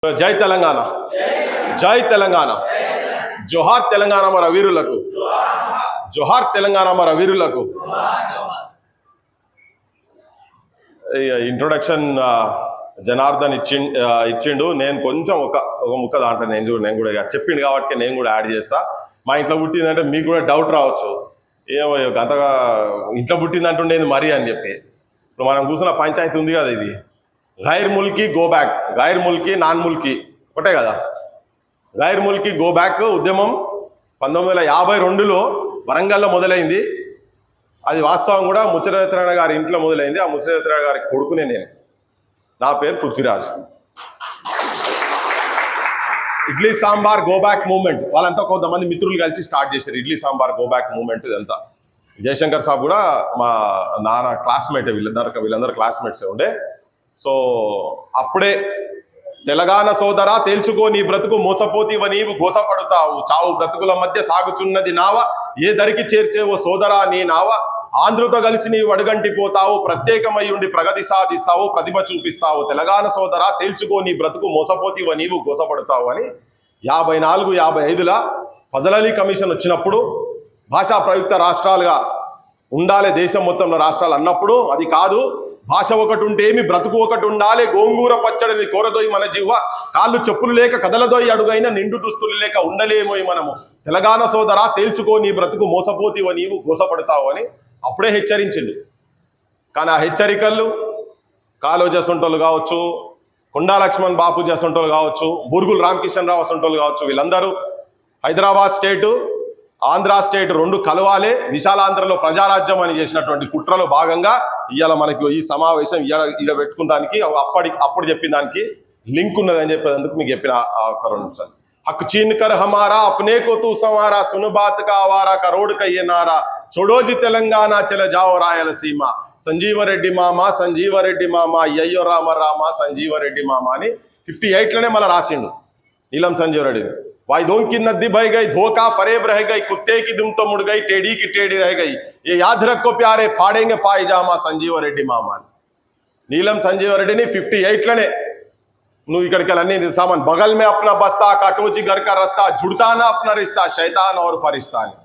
జై తెలంగాణ, జై తెలంగాణ, జోహార్ తెలంగాణ మన వీరులకు, జోహార్ తెలంగాణ మన వీరులకు. ఇంట్రొడక్షన్ జనార్దన్ ఇచ్చిండు. నేను కొంచెం ఒక ముక్క దాంట్లో నేను కూడా చెప్పిండు కాబట్టి నేను కూడా యాడ్ చేస్తా. మా ఇంట్లో పుట్టిందంటే మీకు కూడా డౌట్ రావచ్చు, ఏమో అంతగా ఇంట్లో పుట్టిందంటుండేది మరీ అని చెప్పి. ఇప్పుడు మనం కూర్చున్న పంచాయతీ ఉంది కదా, ఇది గైర్ ముల్కీ గో బ్యాక్, గైర్ ముల్కీ నాన్ ముల్కీ ఒకటే కదా. గైర్ ముల్కీ గో బ్యాక్ ఉద్యమం 1952లో వరంగల్లో మొదలైంది. అది వాస్తవం కూడా ముచ్చరత్నారాయణ గారి ఇంట్లో మొదలైంది. ఆ ముచ్చరత్నారాయణ గారికి కొడుకునే నేను. నా పేరు Prithviraj. Idli sambar go back movement వాళ్ళంతా కొంతమంది మిత్రులు కలిసి స్టార్ట్ చేశారు. Idli sambar go back movement ఇదంతా. జయశంకర్ సాబ్ కూడా మా నాన్న క్లాస్మేట్, వీళ్ళందరూ క్లాస్మేట్సే ఉండే. సో అప్పుడే తెలంగాణ సోదరా తేల్చుకో నీ బ్రతుకు, మోసపోతీవ నీవు గోసపడతావు, చావు బ్రతుకుల మధ్య సాగుచున్నది నావ, ఏ దరికి చేర్చేవో సోదరా నీ నావ, ఆంధ్రుతో కలిసి నీవు అడుగంటిపోతావు, ప్రత్యేకమై ఉండి ప్రగతి సాధిస్తావు, ప్రతిభ చూపిస్తావు, తెలంగాణ సోదరా తేల్చుకో నీ బ్రతుకు, మోసపోతీవ నీవు గోసపడతావు అని 54-55ల ఫజల్ అలీ కమిషన్ వచ్చినప్పుడు భాషా ప్రయుక్త రాష్ట్రాలుగా ఉండాలి దేశం మొత్తంలో రాష్ట్రాలు అన్నప్పుడు, అది కాదు భాష ఒకటి ఉంటేమి బ్రతుకు ఒకటి ఉండాలి, గోంగూర పచ్చడిని కోరదోయి మన జీవ, కాళ్ళు చెప్పులు లేక కదలదోయి అడుగైన నిండు దుస్తులు లేక ఉండలేమోయి మనము, తెలంగాణ సోదరా తేల్చుకో నీ బ్రతుకు, మోసపోతీవ నీవు గోసపడతావు అని అప్పుడే హెచ్చరించిండు. కానీ ఆ హెచ్చరికలు కాళోజీ అసొంటోళ్ళు కావచ్చు, కొండా లక్ష్మణ్ బాపూజీ అసొంటోళ్ళు కావచ్చు, బూర్గుల్ రామకిషన్ రావు అసొంటోళ్ళు కావచ్చు, వీళ్ళందరూ హైదరాబాద్ స్టేటు ఆంధ్ర స్టేట్ రెండు కలవాలే, విశాలాంధ్రలో ప్రజారాజ్యం అని చేసినటువంటి కుట్రలో భాగంగా ఇవాళ మనకి ఈ సమావేశం ఈడ పెట్టుకున్నానికి అప్పుడు చెప్పిన దానికి లింక్ ఉన్నదని చెప్పేందుకు మీకు చెప్పిన ఒక 2 నిమిషాలు. హక్ చీన్ కర్ హమారా అప్నే కో తూ సవారా, సును బాత్ కా ఆవారా కరోడ్ కా యే నారా, చోడోజీ తెలంగాణ చల జాओ రాయలసీమ, సంజీవరెడ్డి మామ సంజీవరెడ్డి మామ, అయ్యో రామ రామ సంజీవరెడ్డి మామ అని 58లోనే మళ్ళీ రాసిండు నీలం సంజీవరెడ్డి. वायदों की नदी बह गई, धोखा फरेब रह गई, कुत्ते की दुम तो मुड़ गई, टेढ़ी की टेढ़ी रह गई, ये याद रखो प्यारे फाड़ेंगे पायजामा संजीव रेड्डी मामा. नीलम संजीव रेड्डी ने 58లోనే నువ్వు ఇక్కడికి వెళ్ళి అన్ని సామాన్ బగల్ మే అప్నా బస్తా, కటోచి घर का रास्ता, जुड़ता ना अपना रिश्ता, शैतान और फरिश्ता అని.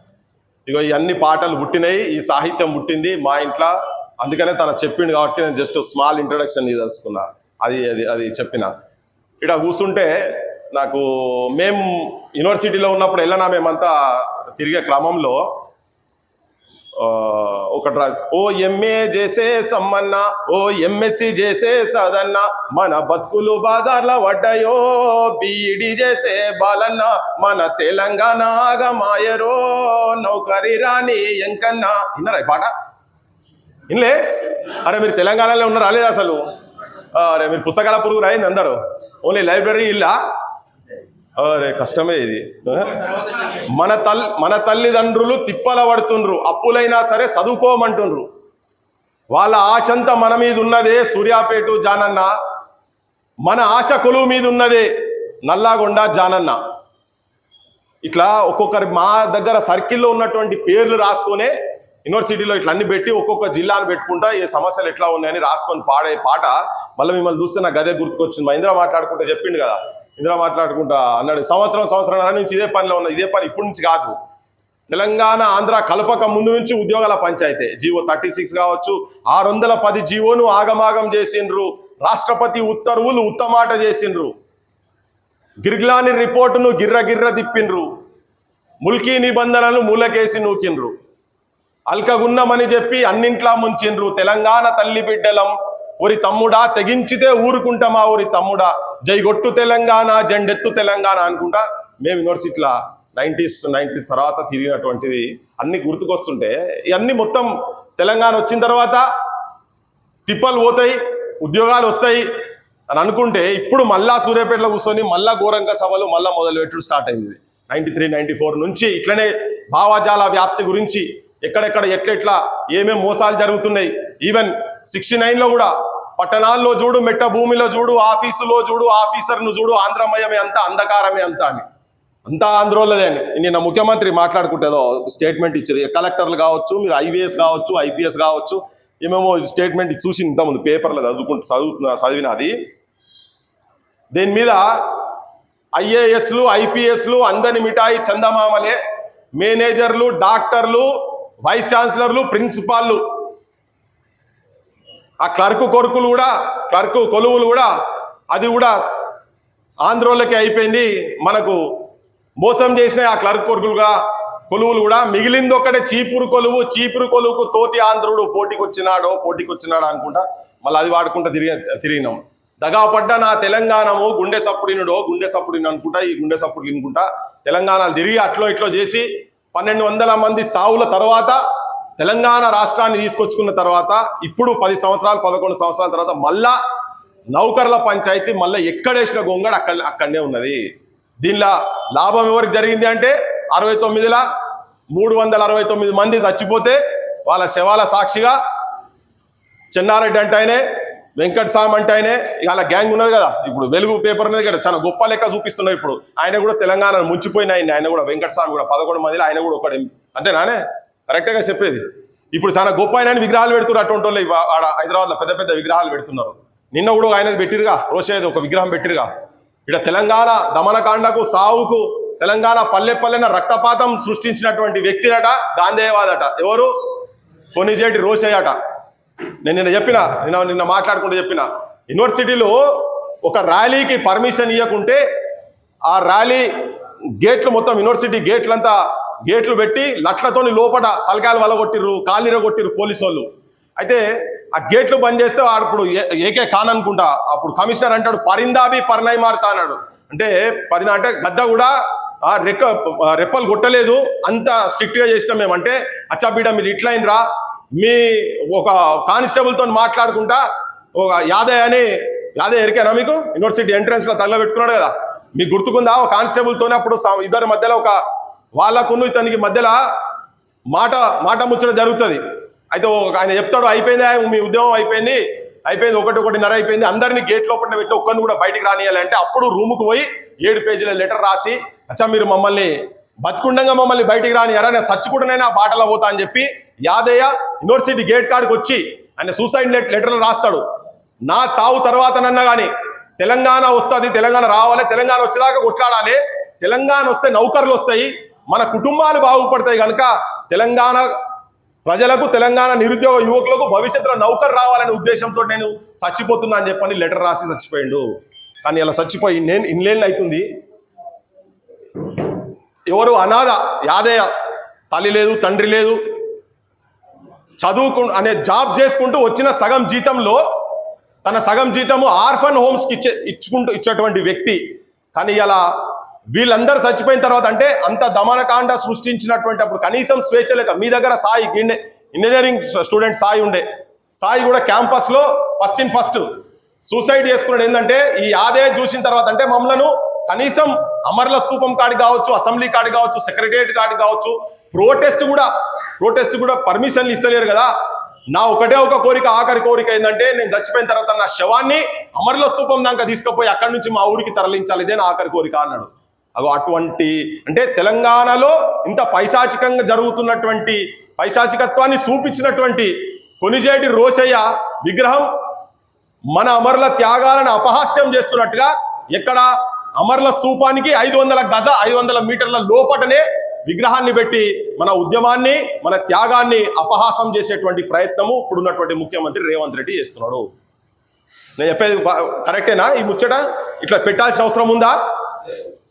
ఇగో ఈ అన్ని పాటలు పుట్టినాయి, ఈ సాహిత్యం పుట్టింది మా ఇంట్లో. అందుకనే తన చెప్పిండు కాబట్టి నేను జస్ట్ స్మాల్ ఇంట్రడక్షన్ తెలుసుకున్నా. అది చెప్పిన ఇక్కడ కూర్చుంటే నాకు మేము యూనివర్సిటీలో ఉన్నప్పుడు వెళ్ళనా, మేమంతా తిరిగే క్రమంలో ఒకటి ఓ ఎంఏ చేసే సమ్మన్న, ఓ ఎంఎస్సి చేసే సదన్న, మన బతుకులు బాజార్ల వడ్డాయో, బీఈడి చేసే బాలన్న, మన తెలంగాణ ఆగమాయరో, నౌకరి రాని ఎంకన్నా. విన్నారా ఈ పాట? ఇన్లే? అరే మీరు తెలంగాణలో ఉన్నారా లేదా అసలు? అరే మీరు పుస్తకాల పురుగు రాయింది అందరూ, ఓన్లీ లైబ్రరీ ఇల్లా? అరే కష్టమే ఇది. మన తల్లిదండ్రులు తిప్పల పడుతుండ్రు, అప్పులైనా సరే చదువుకోమంటుండ్రు, వాళ్ళ ఆశంతా మన మీద ఉన్నదే సూర్యాపేట జానన్న, మన ఆశ కొలువు మీద ఉన్నదే నల్లాగొండ జానన్న. ఇట్లా ఒక్కొక్కరి మా దగ్గర సర్కిల్లో ఉన్నటువంటి పేర్లు రాసుకునే యూనివర్సిటీలో ఇట్లా అన్ని పెట్టి ఒక్కొక్క జిల్లాను పెట్టుకుంటా ఏ సమస్యలు ఎట్లా ఉన్నాయని రాసుకొని పాడే పాట మళ్ళీ మిమ్మల్ని చూస్తే నాకు గదే గుర్తుకొచ్చింది. మహేంద్ర మాట్లాడుకుంటే చెప్పిండు కదా, ఇంద్ర మాట్లాడుకుంటా అన్నాడు, సంవత్సరం నుంచి ఇదే పనిలో ఉన్నది. ఇదే పని ఇప్పటి నుంచి కాదు, తెలంగాణ ఆంధ్ర కలపక ముందు నుంచి ఉద్యోగాల పంచాయతీ. జీవో 36 కావచ్చు, 610 జీవోను ఆగమాగం చేసిండ్రు, రాష్ట్రపతి ఉత్తర్వులు ఉత్తమాట చేసిండ్రు, గిర్గ్లాని రిపోర్టును గిర్ర తిప్పిండ్రు, ముల్కీ నిబంధనలు మూలకేసి నూకిండ్రు, అల్కగున్నమని చెప్పి అన్నింట్లా ముంచిండ్రు, తెలంగాణ తల్లి బిడ్డలం ఒరి తమ్ముడా తెగించితే ఊరుకుంటామా ఒరి తమ్ముడా, జైగొట్టు తెలంగాణ జెండెత్తు తెలంగాణ అనుకుంటా మేము యూనివర్సిటీలో 90s తర్వాత తిరిగినటువంటిది అన్ని గుర్తుకొస్తుంటే, ఇవన్నీ మొత్తం తెలంగాణ వచ్చిన తర్వాత తిప్పలు పోతాయి, ఉద్యోగాలు వస్తాయి అని అనుకుంటే, ఇప్పుడు మళ్ళా సూర్యాపేటలో కూర్చొని మళ్ళా ఘోరంగా సభలు మళ్ళా మొదలుపెట్టడం స్టార్ట్ అయింది. 93-94 నుంచి ఇట్లనే భావజాల వ్యాప్తి గురించి ఎక్కడెక్కడ ఎట్లెట్లా ఏమేం మోసాలు జరుగుతున్నాయి. ఈవెన్ 69లో కూడా పట్టణాల్లో చూడు, మెట్ట భూమిలో చూడు, ఆఫీసులో చూడు, ఆఫీసర్ను చూడు, ఆంధ్రమయమే అంతా అంధకారమే అంతా అని, అంతా ఆంధ్రోళ్ళదే అని నిన్న ముఖ్యమంత్రి మాట్లాడుకుంటేదో స్టేట్మెంట్ ఇచ్చారు. కలెక్టర్లు కావచ్చు, మీరు ఐవీఎస్ కావచ్చు, ఐపీఎస్ కావచ్చు, ఏమేమో స్టేట్మెంట్ చూసి ఇంతకుముందు పేపర్లో చదివినది. దీని మీద ఐఏఎస్లు ఐపీఎస్లు అందరి మిఠాయి చందమామలే, మేనేజర్లు, డాక్టర్లు, వైస్ ఛాన్సలర్లు, ప్రిన్సిపాల్లు, ఆ క్లర్క్ కొలువులు కూడా అది కూడా ఆంధ్రోళ్ళకి అయిపోయింది. మనకు మోసం చేసిన ఆ క్లర్క్ కొలువులు కూడా మిగిలింది ఒక్కటే చీపురు కొలువుకు తోటి ఆంధ్రుడు పోటీకి వచ్చినాడు అనుకుంటా మళ్ళీ అది వాడుకుంటా తిరిగినాం. దగాపడ్డ నా తెలంగాణము గుండె సప్పుడిని అనుకుంటా, ఈ గుండె సప్పుడు వినుకుంటా తెలంగాణలు తిరిగి అట్లో ఇట్లో చేసి 1200 మంది సావుల తర్వాత తెలంగాణ రాష్ట్రాన్ని తీసుకొచ్చుకున్న తర్వాత ఇప్పుడు 10 సంవత్సరాలు 11 సంవత్సరాల తర్వాత మళ్ళా నౌకర్ల పంచాయతీ మళ్ళీ ఎక్కడేసిన గొంగడ అక్కడనే ఉన్నది. దీనిలో లాభం ఎవరికి జరిగింది అంటే 69ల 369 మంది చచ్చిపోతే వాళ్ళ శవాల సాక్షిగా చెన్నారెడ్డి అంటే ఆయనే, వెంకట్ సామ్ అంటే ఆయనే, ఇవాళ గ్యాంగ్ ఉన్నది కదా, ఇప్పుడు వెలుగు పేపర్ ఉన్నది కదా, చాలా గొప్ప లెక్క చూపిస్తున్నారు. ఇప్పుడు ఆయన కూడా తెలంగాణను ముంచిపోయిన ఆయన కూడా వెంకట్ సామ్ కూడా 11 మందిలో ఆయన కూడా ఒకటి, అంతేనానే కరెక్ట్గా చెప్పేది. ఇప్పుడు చాలా గొప్ప ఆయన విగ్రహాలు పెడుతున్నారు. అటువంటి వాళ్ళు ఆడ హైదరాబాద్లో పెద్ద పెద్ద విగ్రహాలు పెడుతున్నారు. నిన్న కూడా ఆయనది పెట్టిరుగా, రోషయ్యది ఒక విగ్రహం పెట్టిరుగా. ఇక్కడ తెలంగాణ దమనకాండకు సావుకు తెలంగాణ పల్లెన రక్తపాతం సృష్టించినటువంటి వ్యక్తినట గాంధేయవాదట. ఎవరు? కొనిజేటి రోషయ్య అట. నేను నిన్న మాట్లాడుకుంటూ చెప్పిన యూనివర్సిటీలో ఒక ర్యాలీకి పర్మిషన్ ఇవ్వకుంటే ఆ ర్యాలీ గేట్లు మొత్తం యూనివర్సిటీ గేట్లు పెట్టి లట్లతోని లోపల తలకాయలు వలగొట్టిర్రు, కాలిరగొట్టిర్రు పోలీసు వాళ్ళు. అయితే ఆ గేట్లు బంద్ చేస్తే అప్పుడు ఏకే ఖాన్ అనుకుంటా అప్పుడు కమిషనర్ అంటాడు పరిందాబి పర్నై మారుతా అన్నాడు. అంటే పరిదా అంటే గద్ద కూడా రెప్పలు కొట్టలేదు, అంత స్ట్రిక్ట్ గా చేసినాం మేము. అంటే అచ్చా బిడ్డ మీరు ఇట్లా అయినరా, మీ ఒక కానిస్టేబుల్తో మాట్లాడుకుంటా ఒక యాదయ్య ఎరికేనా మీకు? యూనివర్సిటీ ఎంట్రన్స్ లో తల్ల పెట్టుకున్నాడు కదా, మీకు గుర్తుకుందా? ఒక కానిస్టేబుల్తోనే అప్పుడు ఇద్దరి మధ్యలో ఒక వాళ్ళకును ఇతనికి మధ్యలో మాట ముచ్చట జరుగుతుంది. అయితే ఆయన చెప్తాడు అయిపోయింది మీ ఉద్యమం అయిపోయింది 1:30 అయిపోయింది, అందరినీ గేట్ లోపల పెట్టి ఒక్కరిని కూడా బయటికి రానియాలంటే అప్పుడు రూముకు పోయి 7 పేజీల లెటర్ రాసి అచ్చా మీరు మమ్మల్ని బతుకుండంగా మమ్మల్ని బయటికి రానియారా, నేను సచ్చుకుంటూనైనా బాటలో పోతా అని చెప్పి యాదయ్య యూనివర్సిటీ గేట్ కాడికి వచ్చి ఆయన సూసైడ్ లెటర్లు రాస్తాడు. నా చావు తర్వాతనన్నా కానీ తెలంగాణ వస్తుంది, తెలంగాణ రావాలి, తెలంగాణ వచ్చేదాకా కొట్లాడాలి, తెలంగాణ వస్తే నౌకర్లు వస్తాయి, మన కుటుంబాలు బాగుపడతాయి కనుక తెలంగాణ ప్రజలకు తెలంగాణ నిరుద్యోగ యువకులకు భవిష్యత్తులో నౌకరు రావాలనే ఉద్దేశంతో నేను చచ్చిపోతున్నా అని చెప్పని లెటర్ రాసి చచ్చిపోయిండు. కానీ అలా చచ్చిపోయి ఇన్నేళ్ళు అవుతుంది. ఎవరు అనాథ యాదయ్య, తల్లి లేదు తండ్రి లేదు, జాబ్ చేసుకుంటూ వచ్చిన సగం జీతంలో తన సగం జీతము ఆర్ఫన్ హోమ్స్కి ఇచ్చేటువంటి వ్యక్తి. కానీ ఇలా వీళ్ళందరూ చచ్చిపోయిన తర్వాత అంటే అంత దమనకాండ సృష్టించినటువంటి అప్పుడు కనీసం స్వేచ్ఛ లేక మీ దగ్గర సాయి ఇంజనీరింగ్ స్టూడెంట్ సాయి కూడా క్యాంపస్ లో ఫస్ట్ సూసైడ్ చేసుకున్నాడు. ఏంటంటే ఈ యాదయ్య చూసిన తర్వాత అంటే మమ్మలను కనీసం అమర్ల స్తూపం కాడికి కావచ్చు, అసెంబ్లీ కాడికి కావచ్చు, సెక్రటరియట్ కాడికి కావచ్చు, ప్రొటెస్ట్ కూడా పర్మిషన్లు ఇస్తలేరు కదా. నా ఒకటే ఒక కోరిక, ఆఖరి కోరిక ఏంటంటే నేను చచ్చిపోయిన తర్వాత నా శవాన్ని అమర్ల స్తూపం దాకా తీసుకుపోయి అక్కడి నుంచి మా ఊరికి తరలించాలి, ఇదే నా ఆఖరి కోరిక అన్నాడు. అటువంటి అంటే తెలంగాణలో ఇంత పైశాచికంగా జరుగుతున్నటువంటి పైశాచికత్వాన్ని చూపించినటువంటి కొనిజేటి రోషయ్య విగ్రహం మన అమరుల త్యాగాలను అపహాస్యం చేస్తున్నట్టుగా ఎక్కడ అమరుల స్తూపానికి 500 మీటర్ల లోపటనే విగ్రహాన్ని పెట్టి మన ఉద్యమాన్ని మన త్యాగాన్ని అపహాసం చేసేటువంటి ప్రయత్నము ఇప్పుడున్నటువంటి ముఖ్యమంత్రి రేవంత్ రెడ్డి చేస్తున్నాడు. నేను చెప్పేది కరెక్టేనా? ఈ ముచ్చట ఇట్లా పెట్టాల్సిన అవసరం ఉందా?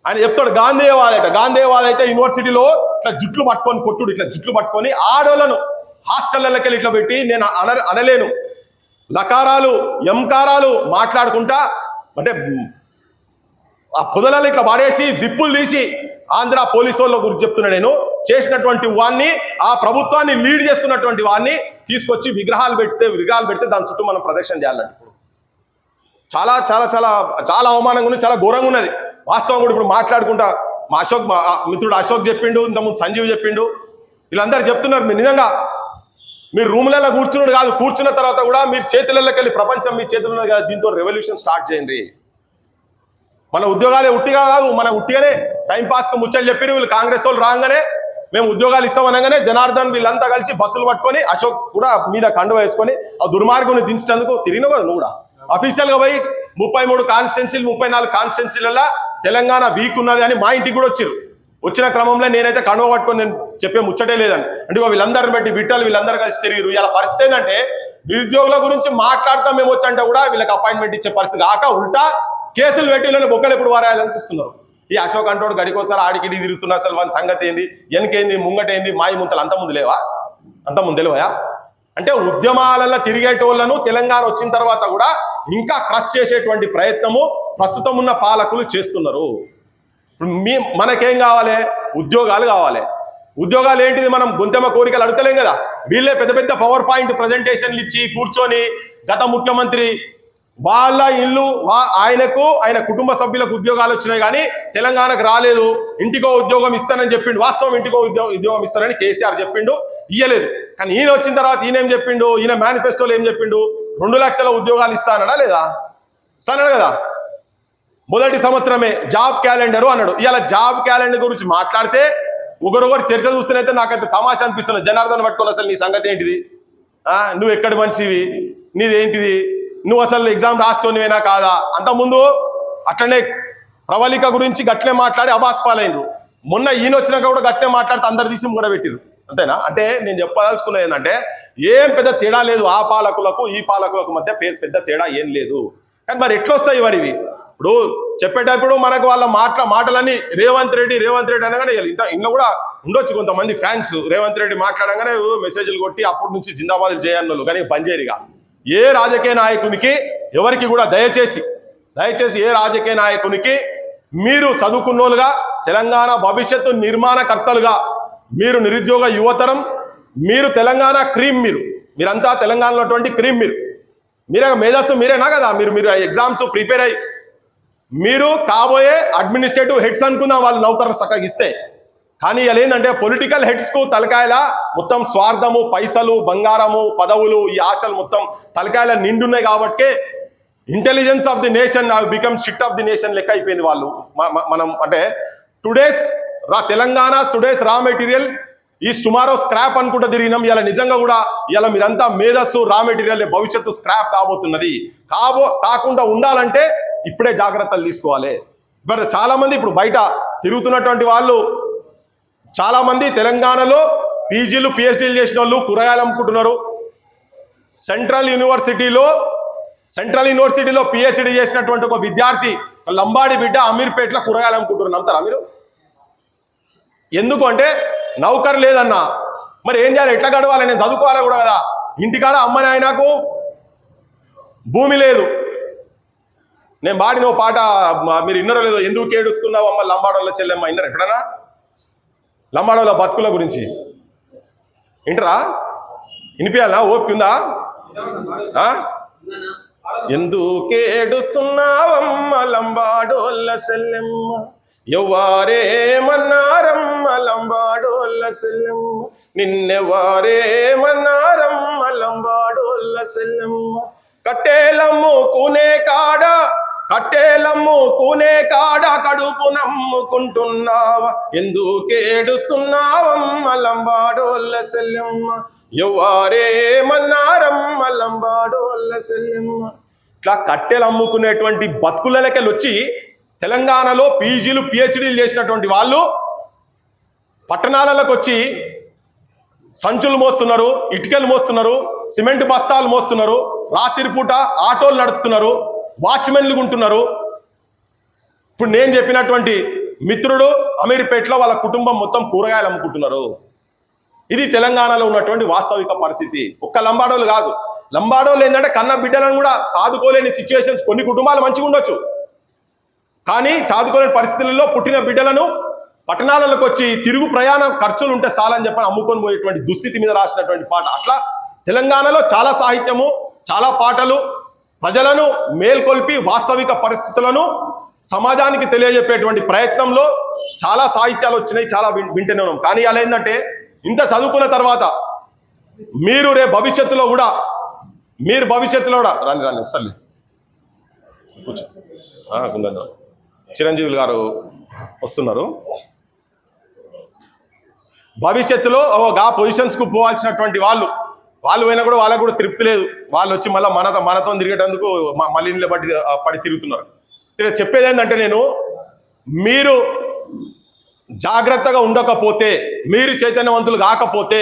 ఆయన చెప్తాడు గాంధేయవాద అయితే యూనివర్సిటీలో ఇట్లా జుట్లు పట్టుకొని ఆడోళ్ళను హాస్టళ్ళకి వెళ్ళి ఇట్లా పెట్టి నేను అనలేను లకారాలు ఎంకారాలు మాట్లాడుకుంటా అంటే ఆ పొదలలో ఇట్లా పడేసి జిప్పులు తీసి ఆంధ్ర పోలీసు వాళ్ళ గురించి చెప్తున్నా. నేను చేసినటువంటి వాడిని, ఆ ప్రభుత్వాన్ని లీడ్ చేస్తున్నటువంటి వాడిని తీసుకొచ్చి విగ్రహాలు పెడితే దాని చుట్టూ మనం ప్రదక్షిణ చేయాలంటే ఇప్పుడు చాలా చాలా చాలా చాలా అవమానంగా ఉంది, చాలా ఘోరంగా ఉన్నది. వాస్తవం కూడా ఇప్పుడు మాట్లాడుకుంటా మా మిత్రుడు అశోక్ చెప్పిండు, ఇంతకుముందు సంజీవ్ చెప్పిండు, వీళ్ళందరూ చెప్తున్నారు మీరు నిజంగా మీరు రూమ్లలో కూర్చున్నాడు కాదు, కూర్చున్న తర్వాత కూడా మీరు చేతులలోకి వెళ్ళి ప్రపంచం మీ చేతుల్లో కాదు, దీంతో రెవల్యూషన్ స్టార్ట్ చేయండి. మన ఉద్యోగాలే ఉట్టిగా కాదు, మన ఉట్టిగానే టైంపాస్కి ముచ్చలు చెప్పి వీళ్ళు కాంగ్రెస్ వాళ్ళు రాగానే మేము ఉద్యోగాలు ఇస్తామనగానే జనార్దన్ వీళ్ళంతా కలిసి బస్సులు పట్టుకొని అశోక్ కూడా మీద కండువ వేసుకొని ఆ దుర్మార్గుని దించేందుకు తిరిగిన కదా నువ్వు కూడా అఫీషియల్గా పోయి 33 కాన్స్టిట్యున్సీలు 34 కాన్స్టిట్యున్సీలలో తెలంగాణ వీక్ ఉన్నది అని మా ఇంటికి కూడా వచ్చారు. వచ్చిన క్రమంలో నేనైతే కండువ పట్టుకొని నేను చెప్పే ముచ్చటే లేదని అంటే వీళ్ళందరిని బట్టి వీళ్ళందరూ కలిసి తిరిగిరు. ఇలా పరిస్థితి ఏంటంటే నిరుద్యోగుల గురించి మాట్లాడతాం మేము వచ్చంటే కూడా వీళ్ళకి అపాయింట్మెంట్ ఇచ్చే పరిస్థితి కాక ఉల్టా కేసులు పెట్టి వీళ్ళని బొక్కలు ఎప్పుడు వారాయాలని చూస్తున్నారు. ఈ అశోక్ అంటోడు గడికోసారి ఆడికిడి తిరుగుతున్నా అసలు వాని సంగతి ఏంది, వెనకేంది, ముంగటేంది, మాయి ముంతలు అంత ముందు లేవా, అంత ముందు తెలివయా? అంటే ఉద్యమాలలో తిరిగేటోళ్లను తెలంగాణ వచ్చిన తర్వాత కూడా ఇంకా క్రష్ చేసేటువంటి ప్రయత్నము ప్రస్తుతం ఉన్న పాలకులు చేస్తున్నారు. మనకేం కావాలి? ఉద్యోగాలు కావాలి. ఉద్యోగాలు ఏంటిది? మనం గొంతెమ్మ కోరికలు అడుగుతలేం కదా. వీళ్ళే పెద్ద పెద్ద పవర్ పాయింట్ ప్రజెంటేషన్లు ఇచ్చి కూర్చొని గత ముఖ్యమంత్రి వాళ్ళ ఇల్లు ఆయన కుటుంబ సభ్యులకు ఉద్యోగాలు వచ్చినాయి కానీ తెలంగాణకు రాలేదు, ఇంటికో ఉద్యోగం ఇస్తానని చెప్పిండు. వాస్తవం ఇంటికో ఉద్యోగం ఇస్తానని కేసీఆర్ చెప్పిండు, ఇయ్యలేదు. కానీ ఈయన వచ్చిన తర్వాత ఈయన చెప్పిండు, ఈయన మేనిఫెస్టోలో ఏం చెప్పిండు? 2 లక్షల ఉద్యోగాలు ఇస్తానడా లేదా? ఇస్తానడు కదా. మొదటి సంవత్సరమే జాబ్ క్యాలెండరు అన్నాడు. ఇవాళ జాబ్ క్యాలెండర్ గురించి మాట్లాడితే ఒకరొకరు చర్చ చూస్తేనైతే నాకైతే తమాషా అనిపిస్తుంది. జనార్దన్ పట్టుకొని అసలు నీ సంగతి ఏంటిది, నువ్వు ఎక్కడి మనిషివి, నీదేంటిది, నువ్వు అసలు ఎగ్జామ్ రాస్తోనివేనా కాదా? అంతకుముందు అట్లనే ప్రవళిక గురించి గట్లే మాట్లాడి అబాస్పాలైనరు. మొన్న ఈయన వచ్చినాక కూడా గట్లే మాట్లాడితే అందరు తీసి మూడబెట్టిరు. అంతేనా? అంటే నేను చెప్పదలుచుకున్నది ఏంటంటే ఏం పెద్ద తేడా లేదు ఆ పాలకులకు ఈ పాలకులకు మధ్య పెద్ద తేడా ఏం లేదు. కానీ మరి ఎట్లొస్తాయి వారివి? ఇప్పుడు చెప్పేటప్పుడు మనకు వాళ్ళ మాటలన్నీ రేవంత్ రెడ్డి అనగానే ఇంట్లో కూడా ఉండొచ్చు కొంతమంది ఫ్యాన్స్. రేవంత్ రెడ్డి మాట్లాడగానే మెసేజ్లు కొట్టి అప్పటి నుంచి జిందాబాద్ చేయన్నోళ్ళు, కానీ పనిచేయరుగా. ఏ రాజకీయ నాయకునికి ఎవరికి కూడా దయచేసి ఏ రాజకీయ నాయకునికి మీరు చదువుకున్నోలుగా తెలంగాణ భవిష్యత్తు నిర్మాణకర్తలుగా మీరు నిరుద్యోగ యువతరం, మీరు తెలంగాణ క్రీమ్, మీరంతా తెలంగాణలో అటువంటి క్రీమ్, మీరే మేధస్సు మీరేనా కదా. మీరు ఎగ్జామ్స్ ప్రిపేర్ అయ్యి మీరు కాబోయే అడ్మినిస్ట్రేటివ్ హెడ్స్ అనుకుందాం వాళ్ళు నౌకర్లు చక్కగా ఇస్తే. కానీ ఇలా ఏంటంటే పొలిటికల్ హెడ్స్కు తలకాయల మొత్తం స్వార్థము, పైసలు, బంగారము, పదవులు, ఈ ఆశలు మొత్తం తలకాయల నిండున్నాయి. కాబట్టి intelligence of the nation become shit of the nation లెక్క అయిపోయింది వాళ్ళు. మనం అంటే today's raw material is tomorrow scrap అనుకుంటూ తిరిగినాం. ఇలా నిజంగా కూడా ఇలా మీరంతా మేధస్సు రా మెటీరియల్ భవిష్యత్తు స్క్రాప్ కాబోతున్నది. కాకుండా ఉండాలంటే ఇప్పుడే జాగ్రత్తలు తీసుకోవాలి. బట్ చాలా మంది ఇప్పుడు బయట తిరుగుతున్నటువంటి వాళ్ళు చాలా మంది తెలంగాణలో పీజీలు పిహెచ్డీలు చేసిన వాళ్ళు కూరగాయలు అమ్ముకుంటున్నారు. సెంట్రల్ యూనివర్సిటీలో పిహెచ్డీ చేసినటువంటి ఒక విద్యార్థి లంబాడి బిడ్డ అమీర్పేటలో కూరగాయలు అమ్ముకుంటున్నారు. నమ్ముతారా మీరు? ఎందుకు అంటే నౌకరు లేదన్నా. మరి ఏం చేయాలి? ఎట్లా గడవాలి? నేను చదువుకోవాలి కూడా కదా. ఇంటికాడ అమ్మ నాయనకు భూమి లేదు. నేను పాడిన పాట మీరు విన్నారో లేదో, ఎందుకు ఏడుస్తున్నావు అమ్మ లంబాడోళ్ళ చెల్లెమ్మ, విన్నారు ఎక్కడన్నా? లంబాడోళ్ళ బతుకుల గురించి వింటరా? వినిపించాలా? ఓపిక ఉందా? ఎందుకేడుస్తున్నావమ్మ లంబాడోళ్ళ చెల్లెమ్మ, ఎవ్వారేమన్నారమ్మ లంబాడోళ్ళ చెల్లెమ్మ, నిన్నెవ్వారేమన్నారమ్మ లంబాడోళ్ళ చెల్లెమ్మ, కట్టేలమ్ముకునే కాడ కడుపు నమ్ముకుంటున్నావా, ఎందుకేడుస్తున్నావమ్మ లంబాడోళ్ళ చెల్లెమ్మ, ఎవ్వారేమన్నారమ్మ లంబాడోళ్ళ చెల్లెమ్మ. ఇట్లా కట్టెలు అమ్ముకునేటువంటి బతుకులకెళ్ళి వచ్చి తెలంగాణలో పీజీలు పిహెచ్డీలు చేసినటువంటి వాళ్ళు పట్టణాలకు వచ్చి సంచులు మోస్తున్నారు, ఇటుకలు మోస్తున్నారు, సిమెంట్ బస్తాలు మోస్తున్నారు, రాత్రిపూట ఆటోలు నడుపుతున్నారు, వాచ్మెన్లు ఉంటున్నారు. ఇప్పుడు నేను చెప్పినటువంటి మిత్రుడు అమీర్పేటలో వాళ్ళ కుటుంబం మొత్తం కూరగాయలు అమ్ముకుంటున్నారు. ఇది తెలంగాణలో ఉన్నటువంటి వాస్తవిక పరిస్థితి. ఒక్క లంబాడోలు కాదు. లంబాడోలు ఏంటంటే కన్న బిడ్డలను కూడా సాదుకోలేని సిచ్యువేషన్స్. కొన్ని కుటుంబాలు మంచిగా ఉండొచ్చు, కానీ సాదుకోలేని పరిస్థితులలో పుట్టిన బిడ్డలను పట్టణాలకు వచ్చి తిరుగు ప్రయాణం ఖర్చులు ఉంటే చాలని చెప్పని అమ్ముకొని పోయేటువంటి దుస్థితి మీద రాసినటువంటి పాట. అట్లా తెలంగాణలో చాలా సాహిత్యము, చాలా పాటలు ప్రజలను మేల్కొల్పి వాస్తవిక పరిస్థితులను సమాజానికి తెలియజెప్పేటువంటి ప్రయత్నంలో చాలా సాహిత్యాలు వచ్చినాయి, చాలా వింటూనే ఉన్నాం. కానీ అలా ఏంటంటే ఇంత చదువుకున్న తర్వాత మీరు రేపు భవిష్యత్తులో కూడా రాని ఒకసారి కూర్చో. చిరంజీవి గారు వస్తున్నారు. భవిష్యత్తులో గా పొజిషన్స్కు పోవాల్సినటువంటి వాళ్ళు వాళ్ళు పోయినా కూడా వాళ్ళకు కూడా తృప్తి లేదు. వాళ్ళు వచ్చి మళ్ళీ మనతో తిరిగేటందుకు మళ్ళీ ఇళ్ళ పడి తిరుగుతున్నారు. చెప్పేది ఏంటంటే, నేను మీరు జాగ్రత్తగా ఉండకపోతే, మీరు చైతన్యవంతులు కాకపోతే,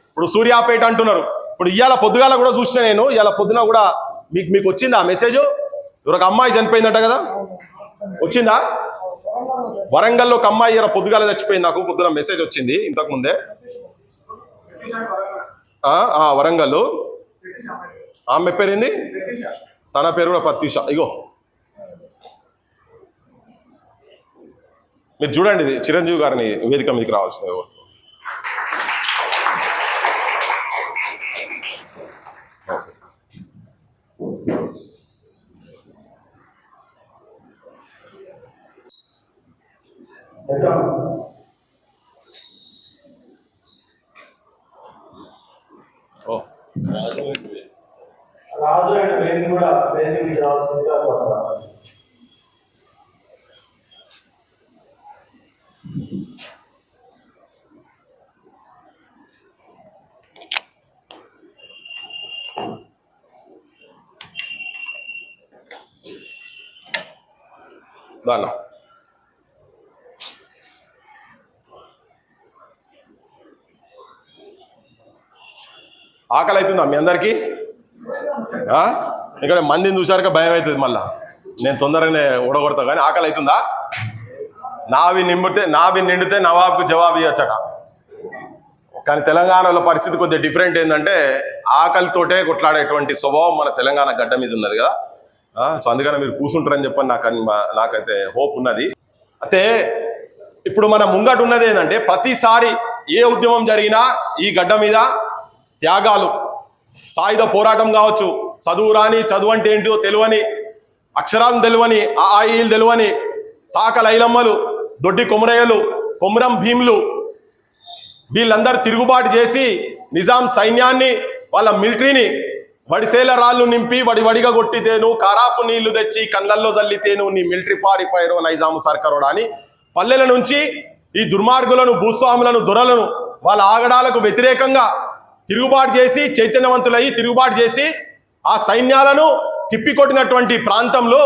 ఇప్పుడు సూర్యాపేట అంటున్నారు, ఇప్పుడు ఇవాళ పొద్దుగాల కూడా చూసిన నేను, ఇవాళ పొద్దున కూడా మీకు వచ్చిందా ఆ మెసేజ్? ఒక అమ్మాయి చనిపోయిందట కదా, వచ్చిందా? వరంగల్లో ఒక అమ్మాయి ఇలా పొద్దుగాల చచ్చిపోయింది. నాకు పొద్దున మెసేజ్ వచ్చింది ఇంతకు ముందే. వరంగల్ ఆమె పేరేంది? తన పేరు కూడా ప్రత్యూష. ఇగో మీరు చూడండి, ఇది చిరంజీవి గారిని వేదిక మీదకి రావాల్సింది. ఎవరు రాజు అండ్ వేణు కూడా వేదికకి రావాల్సిందిగా కోరుతున్నాను. దాన్న ఆకలి అవుతుందా మీ అందరికీ? ఇక్కడ మందిని చూసారుగా భయం అవుతుంది. మళ్ళా నేను తొందరగానే ఓడగొడతా, కానీ ఆకలి అవుతుందా? నావి నిండితే నవాబుకు జవాబు ఇవ్వచ్చట. కానీ తెలంగాణలో పరిస్థితి కొద్దిగా డిఫరెంట్. ఏంటంటే, ఆకలితోటే కొట్లాడేటువంటి స్వభావం మన తెలంగాణ గడ్డ మీద ఉన్నది కదా. సో అందుకని మీరు కూర్చుంటారని చెప్పని నాకైతే హోప్ ఉన్నది. అయితే ఇప్పుడు మన ముంగట ఉన్నది ఏంటంటే, ప్రతిసారి ఏ ఉద్యమం జరిగినా ఈ గడ్డ మీద త్యాగాలు, సాయుధ పోరాటం కావచ్చు, చదువు రాని, చదువు అంటే ఏంటో తెలియని, అక్షరాలను తెలియని, ఆయిలు తెలియని సాక లైలమ్మలు, దొడ్డి కొమరయ్యలు, కొమరం భీములు, వీళ్ళందరూ తిరుగుబాటు చేసి నిజాం సైన్యాన్ని, వాళ్ళ మిలిటరీని వడిసేల రాళ్ళు నింపి వడివడిగా కొట్టితేను, కారాపు నీళ్లు తెచ్చి కళ్ళల్లో జల్లితేను నీ మిలిటరీ పారిపోయారో నైజాము సర్కారోడా అని పల్లెల నుంచి ఈ దుర్మార్గులను, భూస్వాములను, దొరలను, వాళ్ళ ఆగడాలకు వ్యతిరేకంగా తిరుగుబాటు చేసి, చైతన్యవంతులయ్యి తిరుగుబాటు చేసి ఆ సైన్యాలను తిప్పికొట్టినటువంటి ప్రాంతంలో